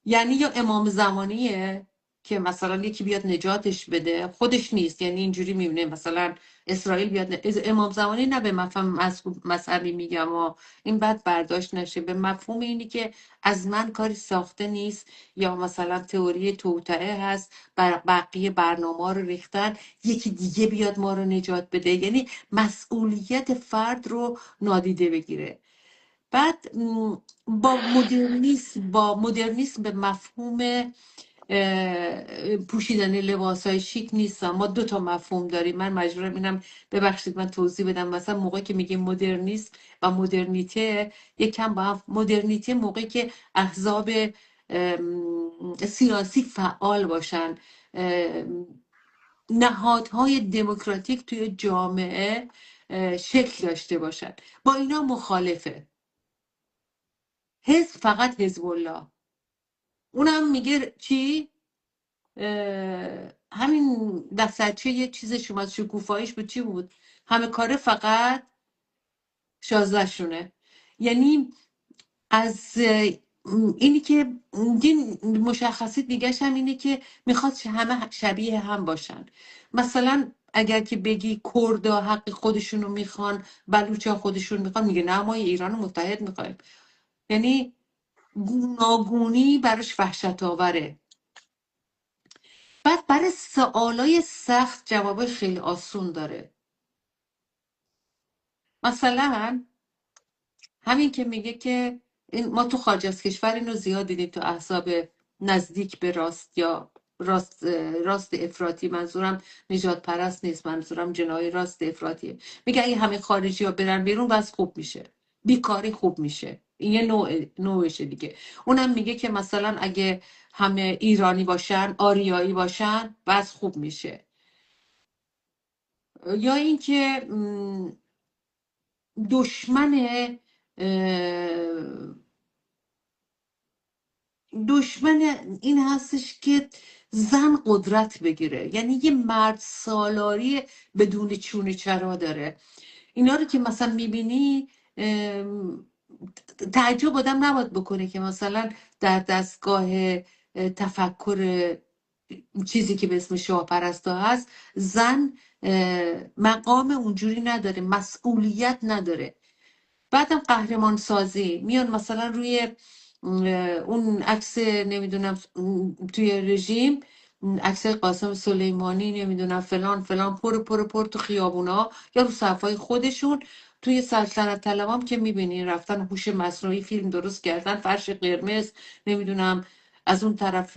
یعنی یا امام زمانیه که مثلا یکی بیاد نجاتش بده، خودش نیست، یعنی اینجوری میبینه مثلا اسرائیل بیاد امام زمانی، نه به مفهوم مذهبی میگم و این بد برداشت نشه، به مفهوم اینی که از من کاری ساخته نیست، یا مثلا تئوری توطئه هست، بقیه برنامه رو ریختن، یکی دیگه بیاد ما رو نجات بده، یعنی مسئولیت فرد رو نادیده بگیره. بعد با مدرنیسم به مفهوم پوشیدن لباس های شیک نیستم. ما دو تا مفهوم داریم، من مجبورم اینم ببخشید من توضیح بدم. مثلا موقعی که میگیم مدرنیسم و مدرنیته، یکم با هم، مدرنیته موقعی که احزاب سیاسی فعال باشن، نهادهای دموکراتیک توی جامعه شکل داشته باشن، با اینا مخالفه. حزب فقط حزب الله، اونم میگه چی؟ همین دفترچه یه چیزش اومد، شکوفاییش بود، چی بود؟ همه کاره فقط 16 شونه. یعنی از اینی که این مشخصی دیگهش هم اینه که میخواد همه شبیه هم باشن. مثلا اگر که بگی کردا حق خودشونو میخوان، بلوچا خودشون میخوان، میگه نه ما ایران متحد میخوایم. یعنی گوناگونی براش وحشت آوره. بعد برای سوالای سخت جواب خیلی آسون داره. مثلا همین که میگه که ما تو خارج از کشور اینو زیاد دیدیم، تو احزاب نزدیک به راست یا راست افراطی، منظورم نجات پرست نیست، منظورم جنای راست افراطیه، میگه اگه همه خارجی ها برن بیرون بس خوب میشه، بیکاری خوب میشه. این یه نوعشه دیگه. اونم میگه که مثلا اگه همه ایرانی باشن، آریایی باشن، بس خوب میشه. یا اینکه دشمن دشمن این هستش که زن قدرت بگیره، یعنی یه مرد سالاری بدون چونه چرا داره. اینا رو که مثلا میبینی تعجب آدم نباید بکنه که مثلا در دستگاه تفکر چیزی که به اسم شاه پرستا هست، زن مقام اونجوری نداره، مسئولیت نداره. بعدم قهرمان سازی میان مثلا روی اون عکس، نمیدونم توی رژیم، عکس قاسم سلیمانی، نمیدونم فلان فلان، پر تو خیابونا یا رو صفحای خودشون. توی سلطنت طلبام که میبینین رفتن هوش مصنوعی فیلم درست کردن، فرش قرمز، نمیدونم از اون طرف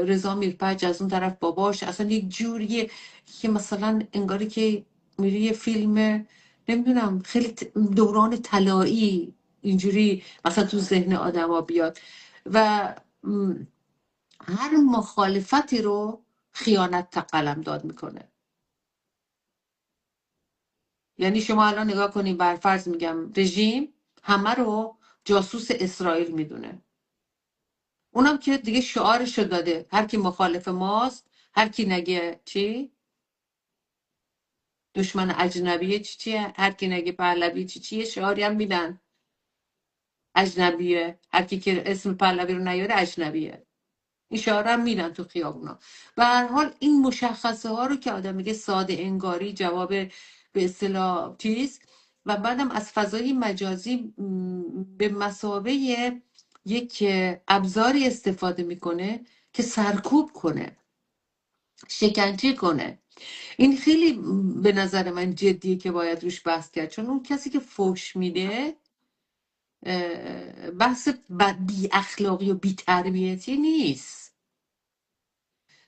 رضا میرپج، از اون طرف باباش، اصلا یک جوریه که مثلا انگاری که میری یه فیلم، نمیدونم، خیلی دوران طلایی اینجوری مثلا تو ذهن آدما بیاد. و هر مخالفتی رو خیانت قلمداد میکنه. یعنی شما الان نگاه کنین، بر فرض میگم رژیم همه رو جاسوس اسرائیل میدونه، اونم که دیگه شعارشو داده، هر کی مخالف ماست، هر کی نگه چی دشمن اجنبیه، چیه، هر کی نگه پهلوی چیه، شعاری هم میدن اجنبیه، هر کی که اسم پهلوی رو نیاره اجنبیه. این شعار هم میدن تو خیابونا. به هر حال این مشخصه ها رو که آدم میگه ساده انگاری جواب به اصطلاح چیز، و بعدم از فضای مجازی به مثابه یک ابزاری استفاده میکنه که سرکوب کنه، شکنجه کنه. این خیلی به نظر من جدیه که باید روش بحث کرد، چون اون کسی که فحش میده بحث بی اخلاقی و بی تربیتی نیست.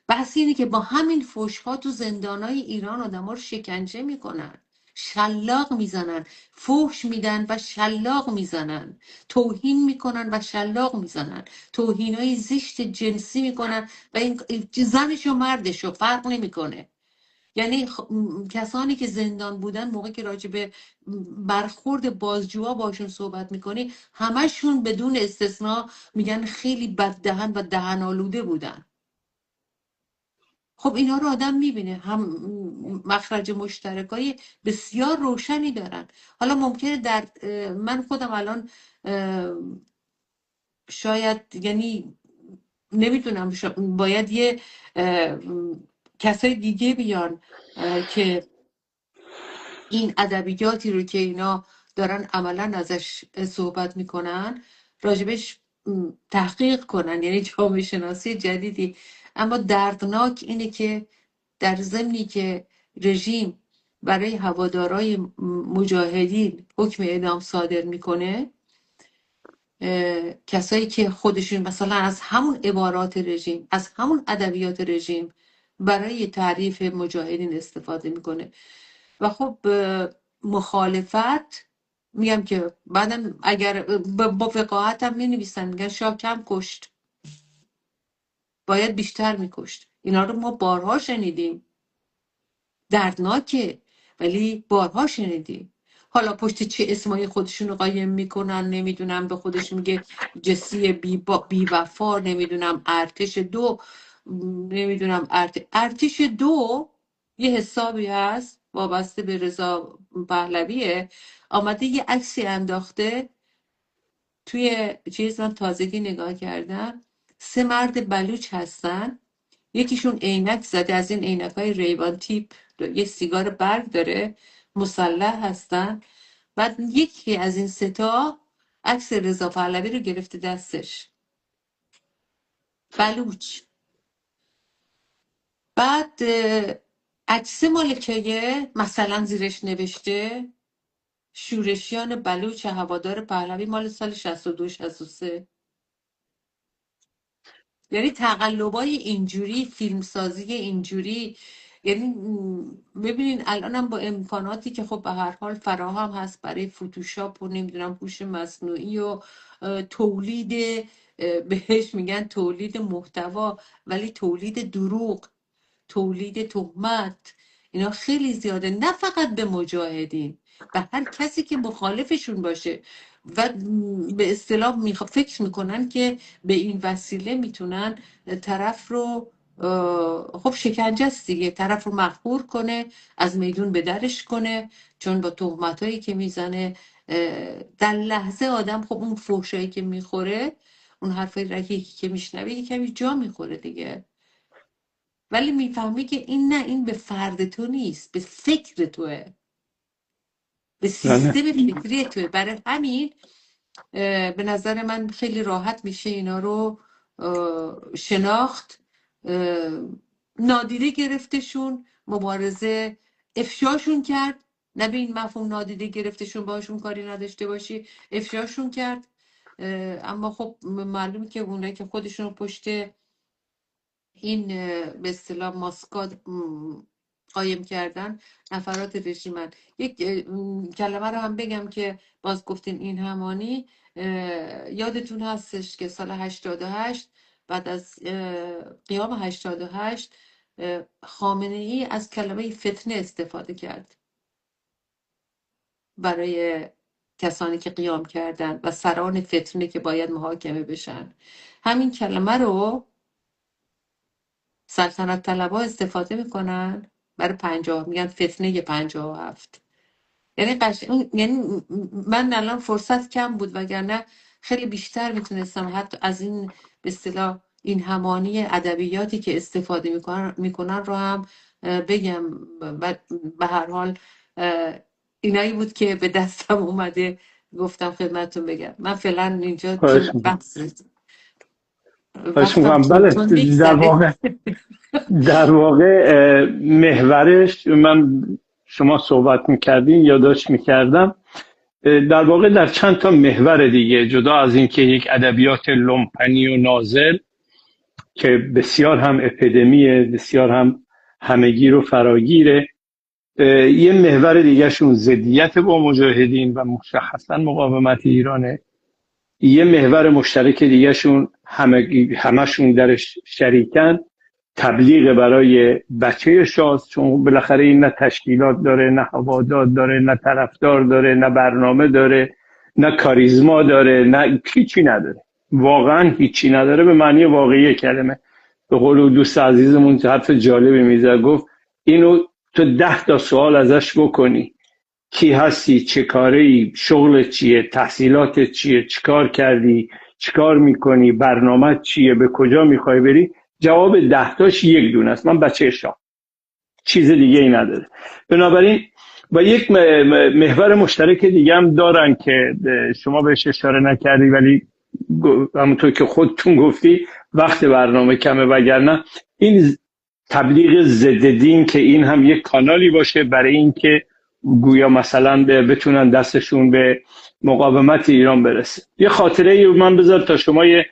بحث اینه که با همین فحش ها تو زندانای ایران آدم ها رو شکنجه میکنن، شلاق میزنن، فحش میدن و شلاق میزنن، توهین میکنن و شلاق میزنن، توهین های زشت جنسی میکنن و این زنش و مردش رو فرق نمیکنه. یعنی کسانی که زندان بودن، موقعی که راجع به برخورد بازجوها باشون صحبت میکنی، همشون بدون استثنا میگن خیلی بددهن و دهن آلوده بودن. خب اینا رو آدم میبینه، هم مخرج مشترکای بسیار روشنی دارن. حالا ممکنه در من خودم الان شاید، یعنی نمیدونم، باید یه کسای دیگه بیان که این ادبیاتی رو که اینا دارن عملا ازش صحبت میکنن راجبش تحقیق کنن، یعنی جامعه شناسی جدیدی. اما دردناک اینه که در ضمنی که رژیم برای هوادارای مجاهدین حکم اعدام صادر میکنه، کسایی که خودشون مثلا از همون عبارات رژیم، از همون ادبیات رژیم برای تعریف مجاهدین استفاده میکنه. و خب مخالفت، میگم که بعدم اگر با وقاحت هم می نویسن، میگن شاه کم کشت، باید بیشتر میکشت. اینا رو ما بارها شنیدیم، دردناکه ولی بارها شنیدیم. حالا پشت چه اسمای خودشون رو قایم میکنن، نمیدونم، به خودش میگه جسی بی وفا، نمیدونم ارتش دو، نمیدونم ارتش دو. یه حسابی هست وابسته به رضا پهلویه، آمده یه عکسی انداخته توی چیز، من تازگی نگاه کردم، 3 مرد بلوچ هستن، یکیشون عینک زده، از این عینک های ریبان تیپ، یه سیگار برگ داره، مسلح هستن. بعد یکی از این 3 تا عکس رضا پهلوی رو گرفته دستش، بلوچ. بعد عکس مال کیه؟ مثلا زیرش نوشته شورشیان بلوچ هوادار پهلوی، مال سال 62 63. یعنی تقلبای اینجوری، فیلمسازی اینجوری، یعنی ببینین الانم با امکاناتی که خب به هر حال فراهم هست برای فتوشاپ و نمیدونم هوش مصنوعی و تولید، بهش میگن تولید محتوا، ولی تولید دروغ، تولید تهمت، اینا خیلی زیاده، نه فقط به مجاهدین، به هر کسی که مخالفشون باشه و به اصطلاح فکر میکنن که به این وسیله میتونن طرف رو، خب شکنجه است دیگه، طرف رو مقهور کنه، از میدون به درش کنه، چون با تهمتایی که میزنه در لحظه آدم، خب اون فحشایی که میخوره، اون حرفای رکی که میشنوه یه کمی جا میخوره دیگه، ولی میفهمی که این نه، این به فرد تو نیست، به فکر توه، به بله. سیستم فکری توه. برای همین به نظر من خیلی راحت میشه اینا رو شناخت، نادیده گرفتشون، مبارزه افشاشون کرد، نه به این مفهوم نادیده گرفتشون باشون کاری نداشته باشی، افشاشون کرد. اما خب معلومه که اونایی که خودشون پشت این به اصطلاح ماسکات قایم کردن نفرات رژیمن. یک کلمه رو هم بگم که باز گفتین این همانی، یادتون هستش که سال 88 بعد از قیام 88 خامنه ای از کلمه فتنه استفاده کرد برای کسانی که قیام کردن و سران فتنه که باید محاکمه بشن. همین کلمه رو سلطنت طلبها استفاده میکنن برای 50، میگن فتنه 57. یعنی یعنی من الان فرصت کم بود، وگرنه خیلی بیشتر میتونستم حتی از این به اصطلاح این همانی ادبیاتی که استفاده میکنن رو هم بگم. به هر حال اینایی بود که به دستم اومده گفتم خدمتتون بگم. من فعلا اینجا خواهش چون میکنم. خواهش وقتم میکنم. بله، تون در میگذره. واقع محورش، من شما صحبت میکردین یادداشت میکردم، در واقع در چند تا محور دیگه، جدا از اینکه یک ادبیات لومپنی و نازل که بسیار هم اپیدمیه، بسیار هم همگیر و فراگیره، یه محور دیگه شون ضدیت با مجاهدین و مشخصا مقاومت ایرانه. یه محور مشترک دیگه شون همشون درش شریکن، تبلیغ برای بچه شاز، چون بالاخره این نه تشکیلات داره، نه هوادار داره، نه طرفدار داره، نه برنامه داره، نه کاریزما داره، نه هیچی نداره، واقعا هیچی نداره به معنی واقعی کلمه. به قول دوست عزیزمون حرف جالبی میزد، گفت اینو تو 10 تا سوال ازش بکنی: کی هستی، چه کاری، شغل چیه، تحصیلات چیه، چیکار کردی، چیکار میکنی، برنامه چیه، به کجا میخوای بری، جواب 10 تاش یک دونه است: من بچه شام. چیز دیگه ای نداره. بنابراین و یک محور مشترک دیگه هم دارن که شما بهش اشاره نکردی، ولی همونطور که خودتون گفتی وقت برنامه کمه، وگرنه این تبلیغ ضد دین که این هم یک کانالی باشه برای اینکه گویا مثلا بتونن دستشون به مقاومت ایران برسه. یه خاطره من بذار تا شما یه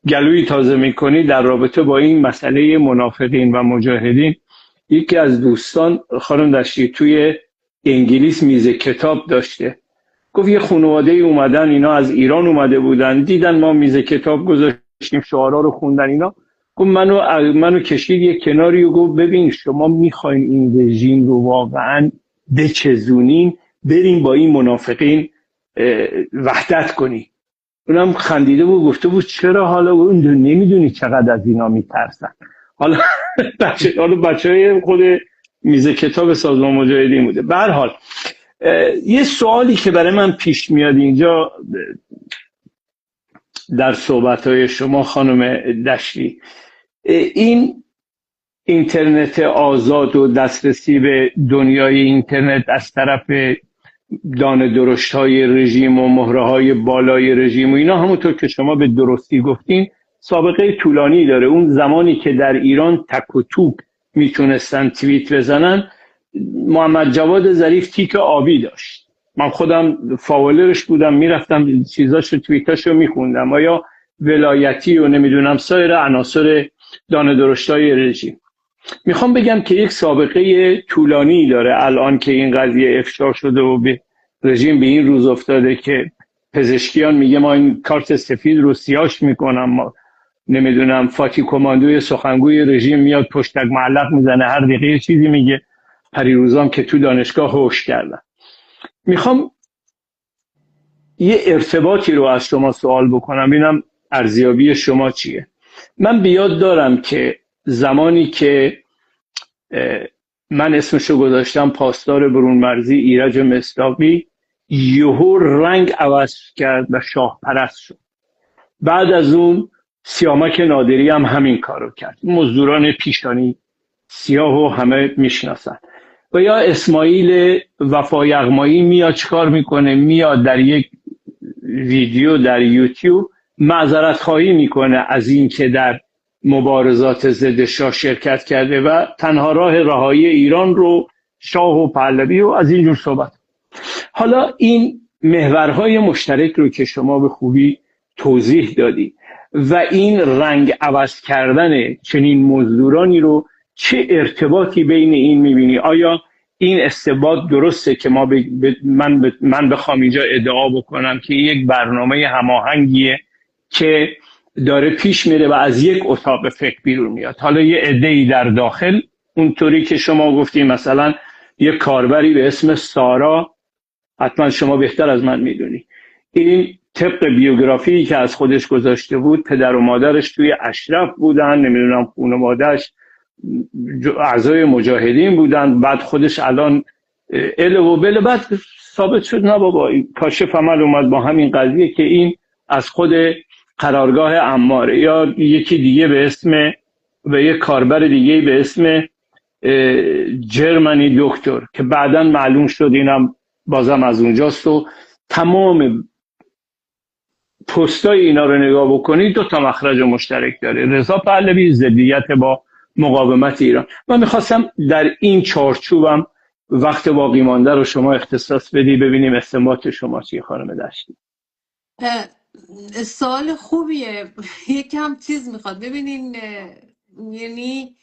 گلوی تازه میکنی در رابطه با این مسئله منافقین و مجاهدین. یکی از دوستان، خانم دشتی، توی انگلیس میز کتاب داشته. گفت یه خانواده اومدن، اینا از ایران اومده بودن، دیدن ما میز کتاب گذاشتیم، شعارا رو خوندن اینا. گفت منو کشید یه کناری و گفت ببین شما میخواین این رژیم رو واقعا بچزونین، بریم با این منافقین وحدت کنی. اونم خندیده بود، گفته بود چرا؟ حالا اون نمیدونی چقدر از اینا میترسن. حالا بچهای خود میز کتاب سازمان مجاهدین بوده. به هر حال یه سوالی که برای من پیش میاد اینجا در صحبت‌های شما خانم دشتی، این اینترنت آزاد و دسترسی به دنیای اینترنت از طرف دانه درشت‌های رژیم و مهره‌های بالای رژیم و اینا، همونطور که شما به درستی گفتین سابقه طولانی داره. اون زمانی که در ایران تک و توک میتونستن توییت بزنن، محمد جواد ظریف تیک آبی داشت. من خودم فاولرش بودم، میرفتم چیزاشو، توییتاشو میخوندم. آیا ولایتی و نمیدونم سایر عناصر دانه درشتای رژیم. میخوام بگم که یک سابقه طولانی داره الان که این قضیه افشا شده و به رژیم به این روز افتاده که پزشکیان میگه ما این کارت سفید رو سیاش میکنم، ما نمیدونم فاتی کماندوی سخنگوی رژیم میاد پشتک معلق میزنه، هر دقیقه چیزی میگه. پریروزام که تو دانشگاه هوش کردن. میخوام یه ارتباطی رو از شما سوال بکنم، ببینم ارزیابی شما چیه. من بیاد دارم که زمانی که من اسمشو گذاشتم پاسدار برون مرزی ایرج مصداقی، یهو رنگ عوض کرد و شاه پرست شد. بعد از اون سیامک نادری هم همین کارو کرد. مزدوران پیشانی سیاه و همه میشناسن. و یا اسماعیل وفا یغمایی میاد چیکار میکنه؟ میاد در یک ویدیو در یوتیوب معذرت خواهی میکنه از این که در مبارزات ضد شاه شرکت کرده و تنها راه رهایی ایران رو شاه و پهلوی و از اینجور صحبت. حالا این محورهای مشترک رو که شما به خوبی توضیح دادی و این رنگ عوض کردن چنین مزدورانی رو، چه ارتباطی بین این میبینی؟ آیا این استباط درسته که من بخوام اینجا ادعا بکنم که یک برنامه هماهنگیه که داره پیش میره و از یک اتاق فکر بیرون میاد؟ حالا یه عده‌ای در داخل، اونطوری که شما گفتیم، مثلا یک کاربری به اسم سارا، حتما شما بهتر از من میدونی، این طبق بیوگرافی که از خودش گذاشته بود پدر و مادرش توی اشرف بودن، نمیدونم خانواده‌اش اعضای مجاهدین بودن، بعد خودش الان و بله، بعد ثابت شد نه بابا، کاشف عمل اومد با همین قضیه که این از خود قرارگاه عماره، یا یکی دیگه به اسم و یک کاربر دیگه به اسم جرمنی دکتر که بعداً معلوم شد اینم بازم از اونجاست. و تمام پستای اینا رو نگاه بکنید 2 تا مخرج مشترک داره: رضا پهلوی، ضدیت با مقاومت ایران. من میخواستم در این چارچوبم وقت باقی مانده رو شما اختصاص بدی، ببینیم استنباط شما چیه خانم دشتی. سوال خوبیه. یکم چیز میخواد ببینین، یعنی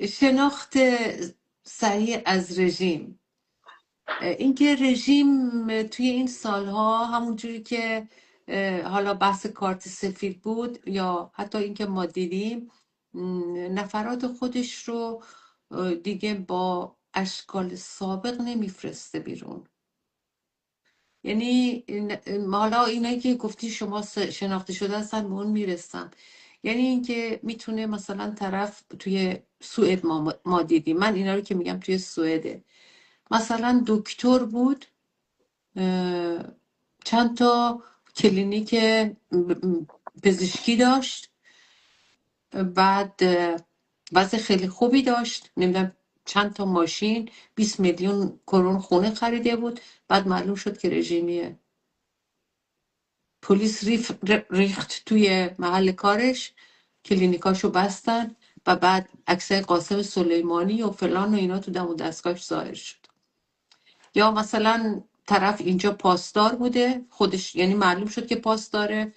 شناخت صحیح از رژیم. اینکه رژیم توی این سالها همونجوری که حالا بحث کارت سفید بود یا حتی اینکه ما دیدیم نفرات خودش رو دیگه با اشکال سابق نمیفرسته بیرون. یعنی حالا اینایی که گفتی شما شناخته شده هستن به اون میرسن. یعنی اینکه میتونه مثلا طرف توی سوئد ما دیدیم، من اینا رو که میگم توی سوئده، مثلا دکتر بود، چند تا کلینیک پزشکی داشت، بعد وضع خیلی خوبی داشت، نمیدونم چند تا ماشین، 20 میلیون کرون خونه خریده بود، بعد معلوم شد که رژیمیه. پلیس ریخت توی محل کارش، کلینیکاشو بستن و بعد عکسای قاسم سلیمانی و فلان و اینا تو دم و دستگاهش ظاهر شد. یا مثلا طرف اینجا پاسدار بوده خودش، یعنی معلوم شد که پاسداره،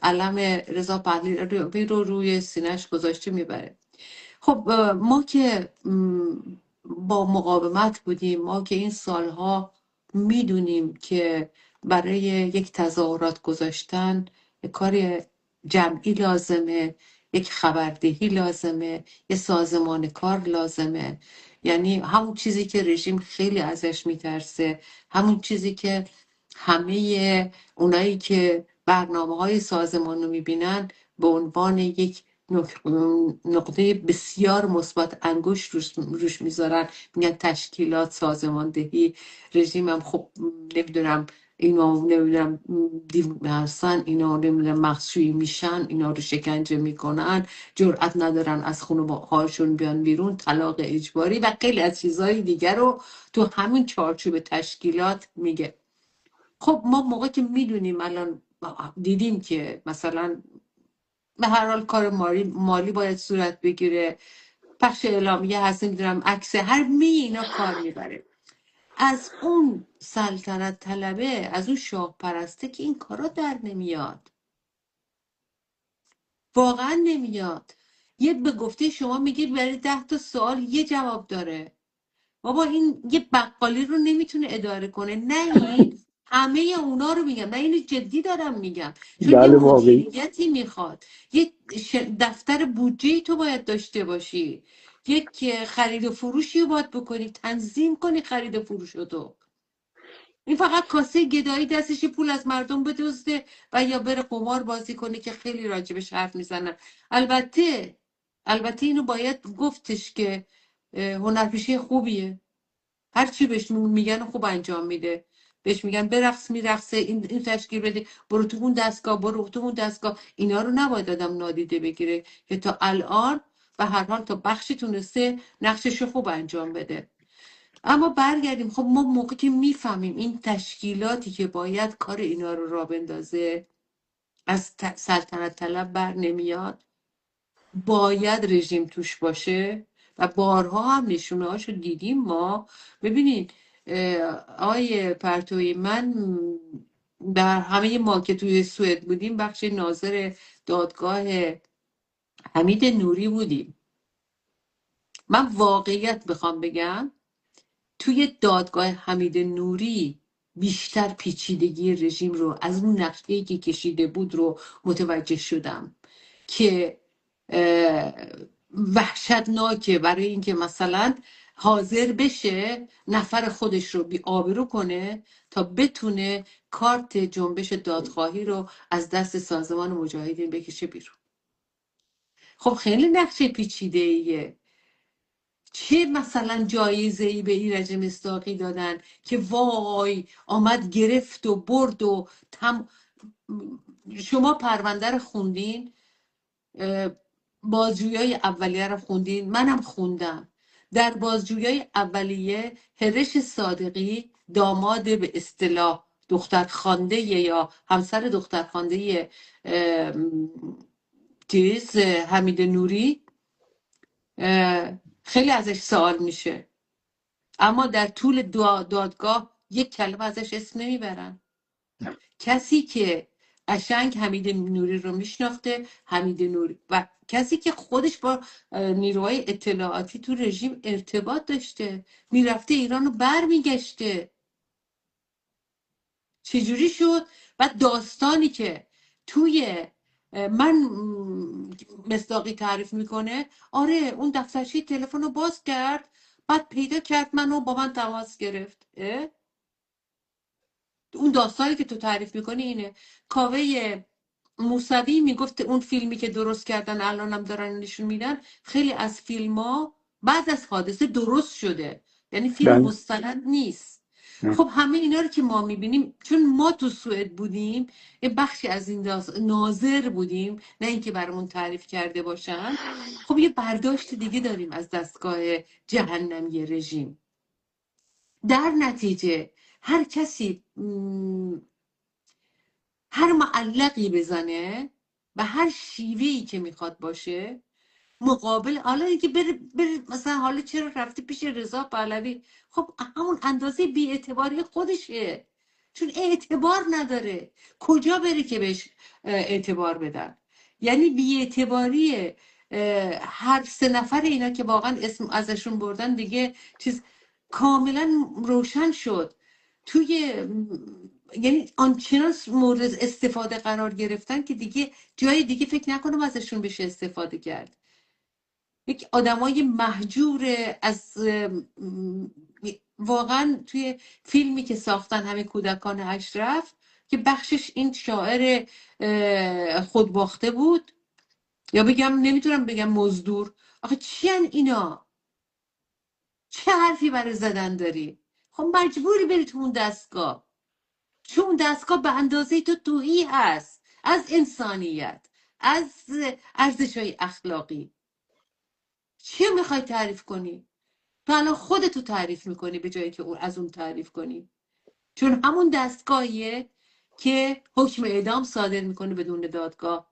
علم رضا پهلوی رو روی سینه‌اش گذاشته میبره. خب ما که با مقاومت بودیم، ما که این سالها میدونیم که برای یک تظاهرات گذاشتن کار جمعی لازمه، یک خبردهی لازمه، یه سازمان کار لازمه، یعنی همون چیزی که رژیم خیلی ازش میترسه، همون چیزی که همه اونایی که برنامه های سازمان رو میبینن به عنوان یک نقطه بسیار مثبت انگشت روش میذارن، میگن تشکیلات، سازماندهی. رژیم هم خب نمیدونم اینا نمیدونم دیو هستن، اینا نمیدونم مخشویی میشن، اینا رو شکنجه میکنن، جرأت ندارن از خونه هاشون بیان بیرون، طلاق اجباری و خیلی از چیزهای دیگر رو تو همین چارچوب تشکیلات میگه. خب ما موقع که میدونیم الان دیدیم که مثلا به هر حال کار مالی باید صورت بگیره، پخش اعلامیه هست، نمیدونم عکس هر اینا کار میبره، از اون سلطنت طلبه، از اون شاه پرسته که این کارا در نمیاد، واقعا نمیاد. یه به گفته شما میگید برای 10 تا سوال یه جواب داره، بابا این یه بقالی رو نمیتونه اداره کنه، نه این همه اونا رو میگم، نه اینو جدی دارم میگم، چون یه بله واقعی. مدیریتی میخواد، یه دفتر بودجه تو باید داشته باشی، یک خرید و فروشی رو باید بکنی، تنظیم کنی خرید و فروش تو. این فقط کاسه گدایی دستش پول از مردم بدزده و یا بره قمار بازی کنه که خیلی راجبش حرف میزنن. البته اینو باید گفتش که هنرپیشه خوبیه، هر چی بهش میگن خوب انجام میده، بهش میگن برقص میرقصه، این تشکیل بده، برو تو اون دستگاه، برو تو اون دستگاه، اینا رو نباید آدم نادیده بگیره که تا الان و هر حال تا بخشی تونسته نقشش رو خوب انجام بده. اما برگردیم، خب ما موقع که میفهمیم این تشکیلاتی که باید کار اینا رو راه بندازه از سلطنت طلب بر نمیاد، باید رژیم توش باشه و بارها هم نشونه هاشو دیدیم ما. ببینید آقای پرتوی، من در همه ما که توی سوئد بودیم بخش ناظر دادگاه حمید نوری بودیم. من واقعیت بخوام بگم توی دادگاه حمید نوری بیشتر پیچیدگی رژیم رو از اون نقشه‌ای که کشیده بود رو متوجه شدم که وحشتناکه برای اینکه مثلا حاضر بشه نفر خودش رو بی آبرو کنه تا بتونه کارت جنبش دادخواهی رو از دست سازمان مجاهدین بکشه بیرون. خب خیلی نقشه پیچیده ایه. چه مثلا جایزه ای به ایرج مصداقی دادن که وای آمد گرفت و برد و شما پرونده رو خوندین، بازجویی اولیه رو خوندین، منم خوندم. در بازجویی اولیه هرش صادقی داماد به اصطلاح دختر خانده یا همسر دختر خانده حمید نوری خیلی ازش سوال میشه، اما در طول دادگاه یک کلمه ازش اسم نمیبرن. کسی که قشنگ حمید نوری رو میشناخته، حمید نوری و کسی که خودش با نیروهای اطلاعاتی تو رژیم ارتباط داشته، میرفته ایران رو بر میگشته، چجوری شد؟ و داستانی که توی من مصداقی تعریف میکنه، آره اون دفترچه تلفن رو باز کرد، بعد پیدا کرد منو، با من تماس گرفت. اون داستانی که تو تعریف میکنی اینه. کاوه موسوی میگفت اون فیلمی که درست کردن الانم دارن نشون میدن، خیلی از فیلم ها بعد از حادثه درست شده، یعنی فیلم بله. مستند نیست. خب همه اینا رو که ما میبینیم، چون ما تو سوئد بودیم، یه بخشی از این ناظر بودیم، نه اینکه برامون تعریف کرده باشن، خب یه برداشت دیگه داریم از دستگاه جهنمی رژیم. در نتیجه هر کسی هر معلقی بزنه و هر شیوهی که میخواد باشه مقابل، حالا اینکه بره مثلا حالا چرا رفته پیش رضا پهلوی، خب همون اندازه بی‌اعتباری خودشه، چون اعتبار نداره. کجا بره که بهش اعتبار بدن؟ یعنی بی‌اعتباری هر سه نفر اینا که واقعا اسم ازشون بردن دیگه چیز کاملا روشن شد. توی یعنی آنچنان مورد استفاده قرار گرفتن که دیگه جای دیگه فکر نکنم ازشون بشه استفاده کرد. یک آدمای مهجور از واقعا توی فیلمی که ساختن همه کودکان اشرف که بخشش این شاعر خودباخته بود، یا بگم نمیتونم بگم مزدور، آخه چی ان اینا؟ چه حرفی برای زدن داری؟ خب مجبوری بری تو اون دستگاه، چون اون دستگاه به اندازه تو توهی هست از انسانیت، از ارزش‌های اخلاقی. چی میخوای تعریف کنی؟ تو الان خودتو تعریف میکنی به جایی که اون از اون تعریف کنی، چون همون دستگاهیه که حکم اعدام صادر میکنه بدون دادگاه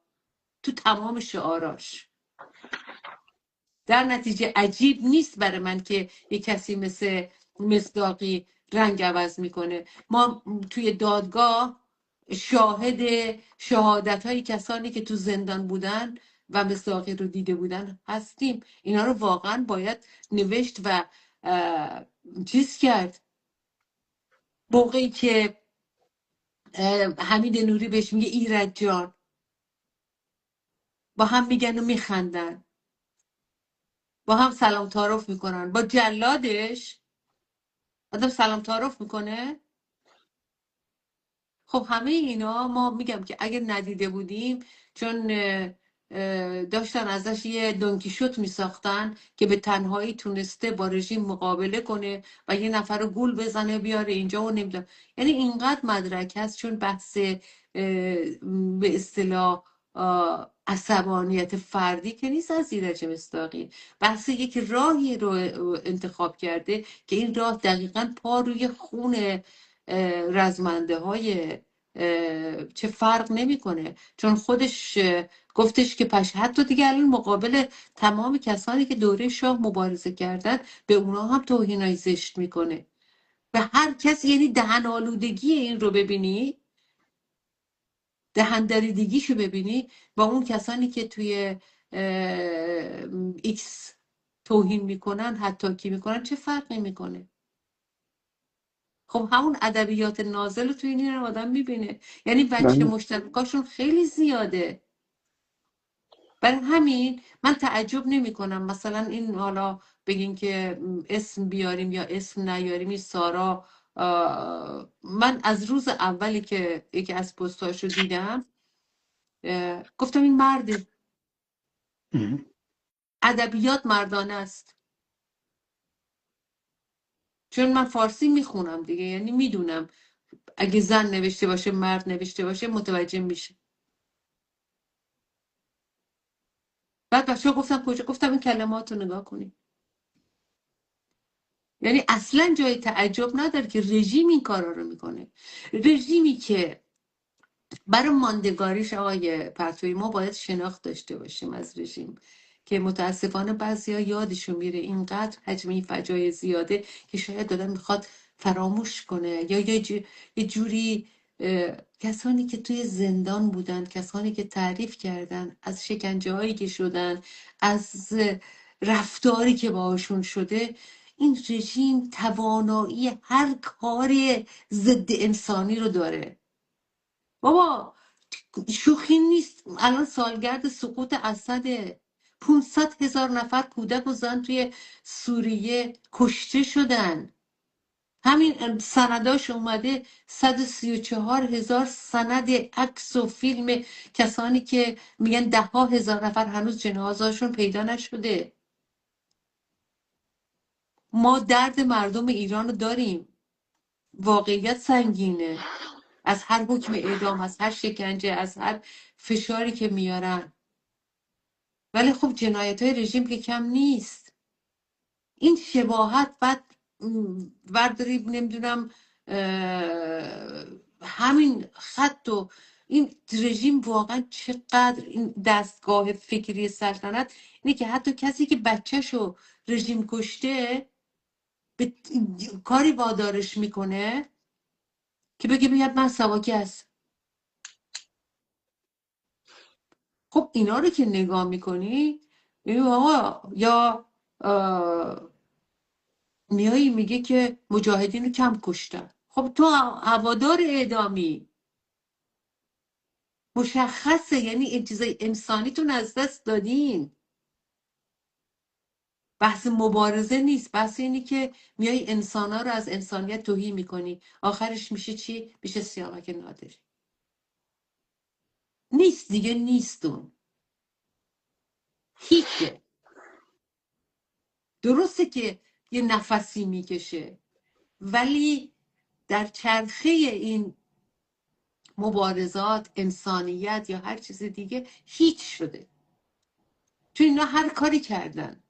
تو تمام شعاراش. در نتیجه عجیب نیست برای من که یک کسی مثل مصداقی رنگ عوض میکنه. ما توی دادگاه شاهد شهادت های کسانی که تو زندان بودن و مصداقی رو دیده بودن هستیم. اینا رو واقعا باید نوشت و چیز کرد. موقعی که حمید نوری بهش میگه ایرج جان، با هم میگن و میخندن، با هم سلام تعارف میکنن. با جلادش آدم سلام تعارف میکنه. خب همه اینا ما میگم که اگر ندیده بودیم، چون داشتن ازش یه دونکیشوت میساختن که به تنهایی تونسته با رژیم مقابله کنه و یه نفر رو گول بزنه بیاره اینجا و نمیدونم، یعنی اینقدر مدرک هست. چون بحث به اصطلاح عصبانیت فردی که نیست از ایرج مصداقی، بحث یک راهی رو انتخاب کرده که این راه دقیقاً پا روی خون رزمنده های چه فرق نمیکنه، چون خودش گفتش که پس حتی دیگه الان مقابل تمام کسانی که دوره شاه مبارزه کردن به اونا هم توهینای زشت میکنه به هر کس. یعنی دهن آلودگی این رو ببینی، دهن دریدگیشو ببینی با اون کسانی که توی ایکس توهین میکنن، حتی کی میکنن، چه فرقی میکنه؟ خب همون ادبیات نازل رو توی این آدم میبینه. یعنی وجه بله. مشترکاشون خیلی زیاده. برای همین من تعجب نمی کنم مثلا این حالا بگین که اسم بیاریم یا اسم نیاریم، این سارا، من از روز اولی که یکی از پستاشو دیدم گفتم این مرده، ادبیات مردانه است. چون من فارسی میخونم دیگه، یعنی میدونم اگه زن نوشته باشه مرد نوشته باشه متوجه میشه. بعد بچه‌ها گفتم کجا؟ گفتم این کلمات رو نگاه کنید. یعنی اصلا جای تعجب نداره که رژیم این کارا رو میکنه. رژیمی که برای ماندگاریش، آقای پرتوی، ما باید شناخت داشته باشیم از رژیم که متاسفانه بعضیا یادشون میره اینقدر حجم این فجایع زیاده که شاید آدم میخواد فراموش کنه، یا یه جوری کسانی که توی زندان بودن، کسانی که تعریف کردن از شکنجه هایی که شدن، از رفتاری که باهاشون شده، این رژیم توانایی هر کار ضد انسانی رو داره. بابا شوخی نیست، الان سالگرد سقوط اسد، 500,000 نفر کودک و زن توی سوریه کشته شدن. همین سنداش اومده 134,000 سند عکس و فیلم کسانی که میگن 10,000 نفر هنوز جنازهاشون پیدا نشده. ما درد مردم ایران رو داریم. واقعیت سنگینه، از هر حکم اعدام، از هر شکنجه، از هر فشاری که میارن، ولی خب جنایت های رژیم که کم نیست. این شباهت بعد ورداری نمیدونم همین خط و این رژیم واقعا چقدر این دستگاه فکری سلطنت اینه که حتی کسی که بچهشو رژیم کشته به کاری وادارش میکنه که بگه بیاد من سواکی هست. خب اینا رو که نگاه میکنی میگه آقا یا میایی میگه که مجاهدین رو کم کشتن. خب تو هوادار اعدامی، مشخصه، یعنی این چیزای انسانیتون از دست دادین. بحث مبارزه نیست، بحث اینی که میای انسانا رو از انسانیت توهی میکنی، آخرش میشه چی؟ میشه سیامک نادری. نیست دیگه، نیستون، هیچه. درسته که یه نفسی میکشه ولی در چرخه این مبارزات، انسانیت یا هر چیز دیگه هیچ شده. چون اینا هر کاری کردن،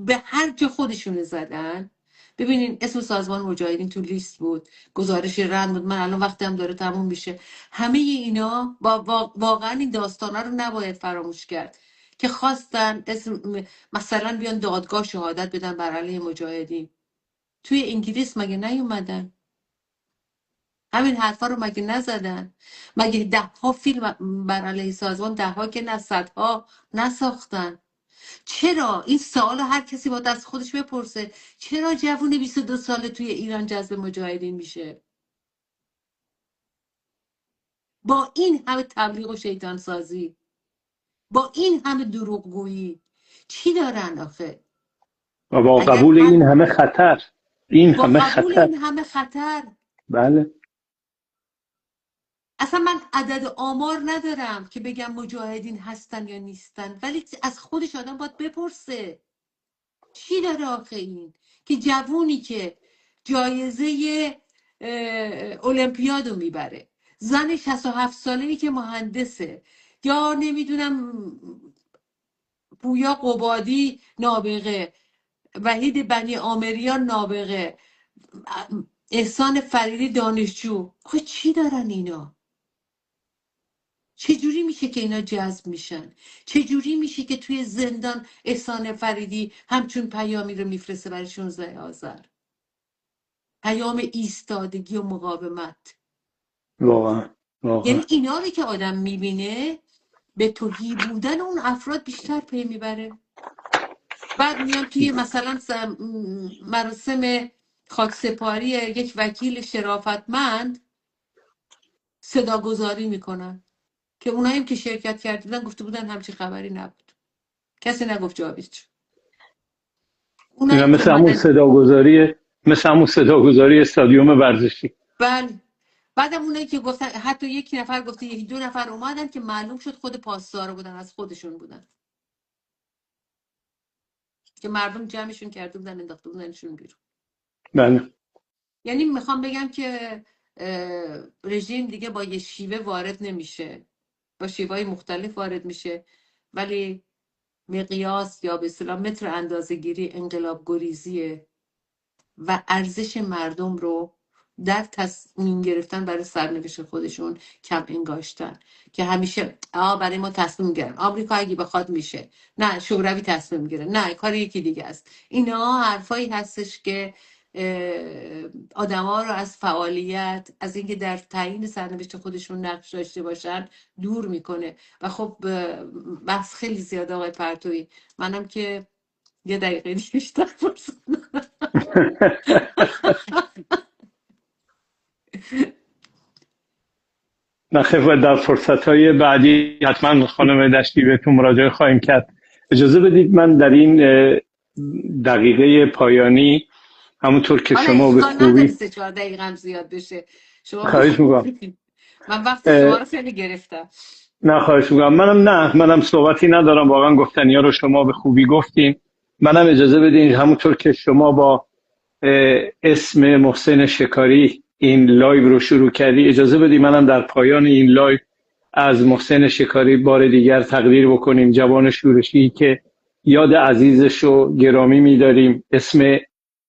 به هر جا خودشون زدن. ببینین اسم سازمان مجاهدین تو لیست بود، گزارش رند بود. من الان وقتم داره تموم میشه. همه اینا واقعا این داستانا رو نباید فراموش کرد که خواستن اسم مثلا بیان دادگاه شهادت بدن بر علیه مجاهدین. توی انگلیس مگه نیومدن؟ همین حرفا رو مگه نزدن؟ مگه 10 فیلم بر علیه سازمان، 10 که نه 100 نساختن؟ چرا؟ این سوال هر کسی با دست خودش بپرسه. چرا جوون 22 ساله توی ایران جذب مجاهدین میشه؟ با این همه تبلیغ و شیطان سازی، با این همه دروغگویی، چی دارن آخه؟ و با اگر قبول این همه خطر، این با همه قبول خطر. این همه خطر، بله. اصلا من عدد آمار ندارم که بگم مجاهدین هستن یا نیستن، ولی از خودش آدم باید بپرسه چی داره آخه این که جوونی که جایزه المپیادو میبره، زن 67 ساله‌ای که مهندسه، یا نمیدونم پویا قبادی نابغه، وحید بنی آمریان نابغه، احسان فریدی دانشجو، آخه چی دارن اینا؟ چجوری میشه که اینا جذب میشن؟ چجوری میشه که توی زندان احسان فریدی همچون پیامی رو میفرسته برای 16 آذر؟ پیام ایستادگی و مقاومت. واقعا واقعا. یعنی اینا رو که آدم میبینه به توهی بودن اون افراد بیشتر پی میبره. بعد میان توی مثلا مراسم خاکسپاری یک وکیل شرافتمند صداگذاری میکنن که اوناییم که شرکت کرده بودن گفته بودن همچی خبری نبود، کسی نگفت جاوید شد. اینا اوناییم که مثل همون اومدن صداگذاری، مثل همون صداگذاری استادیوم ورزشی. بله، بعدم اونایی که گفتن، حتی یک نفر گفته 1-2 نفر اومدن که معلوم شد خود پاسدار بودن، از خودشون بودن که مردم جمعشون کرده بودن انداخته بودنشون بیرون. بله. یعنی میخوام بگم که رژیم دیگه با یه شیوه وارد نمیشه، با شیوه‌های مختلف وارد میشه، ولی مقیاس یا به اصطلاح متر اندازه‌گیری انقلاب گریزیه و ارزش مردم رو در تصمیم گرفتن برای سرنوشت خودشون کم انگاشتن که همیشه برای ما تصمیم میگیرن، آمریکا اگه بخواد میشه، نه شوروی تصمیم میگیره، نه کار یکی دیگه است. اینا حرفایی هستش که آدما رو از فعالیت، از اینکه در تعیین سرنوشت خودشون نقش داشته باشن دور میکنه. و خب بحث خیلی زیاده آقای پرتویی، منم که 1 دقیقه دیگه بیشتر فرصت نه خیلی در فرصت‌های بعدی حتما خانم دشتی بهتون مراجعه خواهیم کرد. اجازه بدید من در این دقیقه پایانی همونطور که حالا شما به اشکال نداره خوبی 3-4 دقیقه هم زیاد بشه. شما خواهش میکنم. بفرمایید. من وقت شما رو خیلی گرفتم. نه خواهش میکنم. منم صحبتی ندارم، واقعا گفتنی ها رو شما به خوبی گفتین. منم اجازه بدین همونطور که شما با اسم محسن شکاری این لایو رو شروع کردی، اجازه بدی منم در پایان این لایو از محسن شکاری بار دیگر تقدیر بکنیم، جوان شورشی که یاد عزیزش رو گرامی می‌داریم. اسم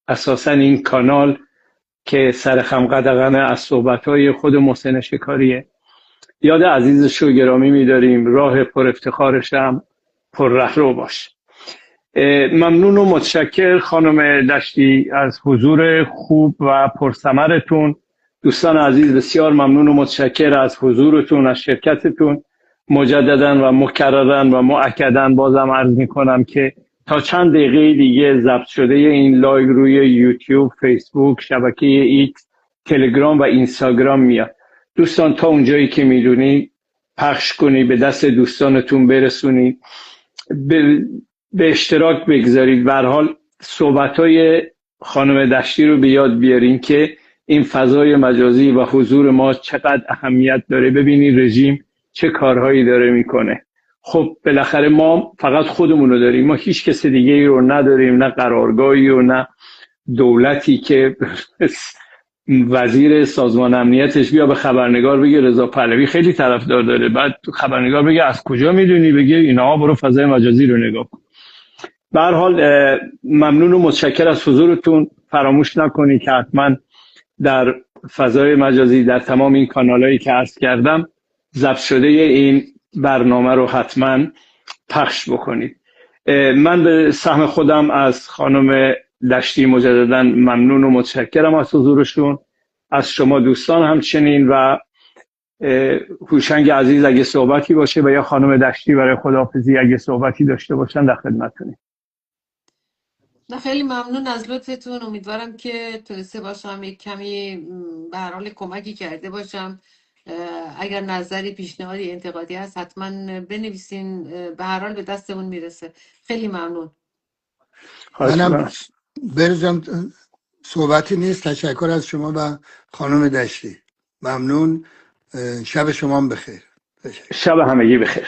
اساساً این کانال که سرخم قدغن از صحبت‌های خود محسن شکاریه، یاد عزیزش رو گرامی می‌داریم. راه پر افتخارش هم پر رهرو باش. ممنون و متشکر خانم دشتی از حضور خوب و پرثمرتون. دوستان عزیز بسیار ممنون و متشکر از حضورتون، از شرکتتون. مجددا و مکررا و مؤکدا بازم عرض میکنم که تا چند دقیقه دیگه ضبط شده این لایو روی یوتیوب، فیسبوک، شبکه ایکس، تلگرام و اینستاگرام میاد. دوستان تا اونجایی که میدونی پخش کنی، به دست دوستانتون برسونی، به اشتراک بگذارید. به هر حال صحبت‌های خانم دشتی رو به یاد بیارین که این فضای مجازی و حضور ما چقدر اهمیت داره. ببینید رژیم چه کارهایی داره میکنه. خب بالاخره ما فقط خودمون رو داریم، ما هیچ کس دیگه ای رو نداریم، نه قرارگاهی و نه دولتی که وزیر سازمان امنیتش بیا به خبرنگار بگه رضا پهلوی خیلی طرفدار داره، بعد خبرنگار بگه از کجا میدونی، بگه اینا برو فضای مجازی رو نگاه کن. به هر حال ممنون و متشکر از حضورتون. فراموش نکنید که حتما در فضای مجازی در تمام این کانالایی که عرض کردم ضبط شده این برنامه رو حتما پخش بکنید. من به سهم خودم از خانم دشتی مجددا ممنون و متشکرم از حضورشون، از شما دوستان همچنین. و هوشنگ عزیز اگه صحبتی باشه و یا خانم دشتی برای خداحافظی اگه صحبتی داشته باشن در خدمتتونیم. نه خیلی ممنون از لطفتون. امیدوارم که تونسته باشم یک کمی به هر حال کمکی کرده باشم. اگر نظری، پیشنهادی، انتقادی هست حتما بنویسین، به هر حال به دستمون میرسه. خیلی ممنون. منم برزم صحبتی نیست. تشکر از شما و خانم دشتی. ممنون. شب شما هم بخیر. شب همگی بخیر.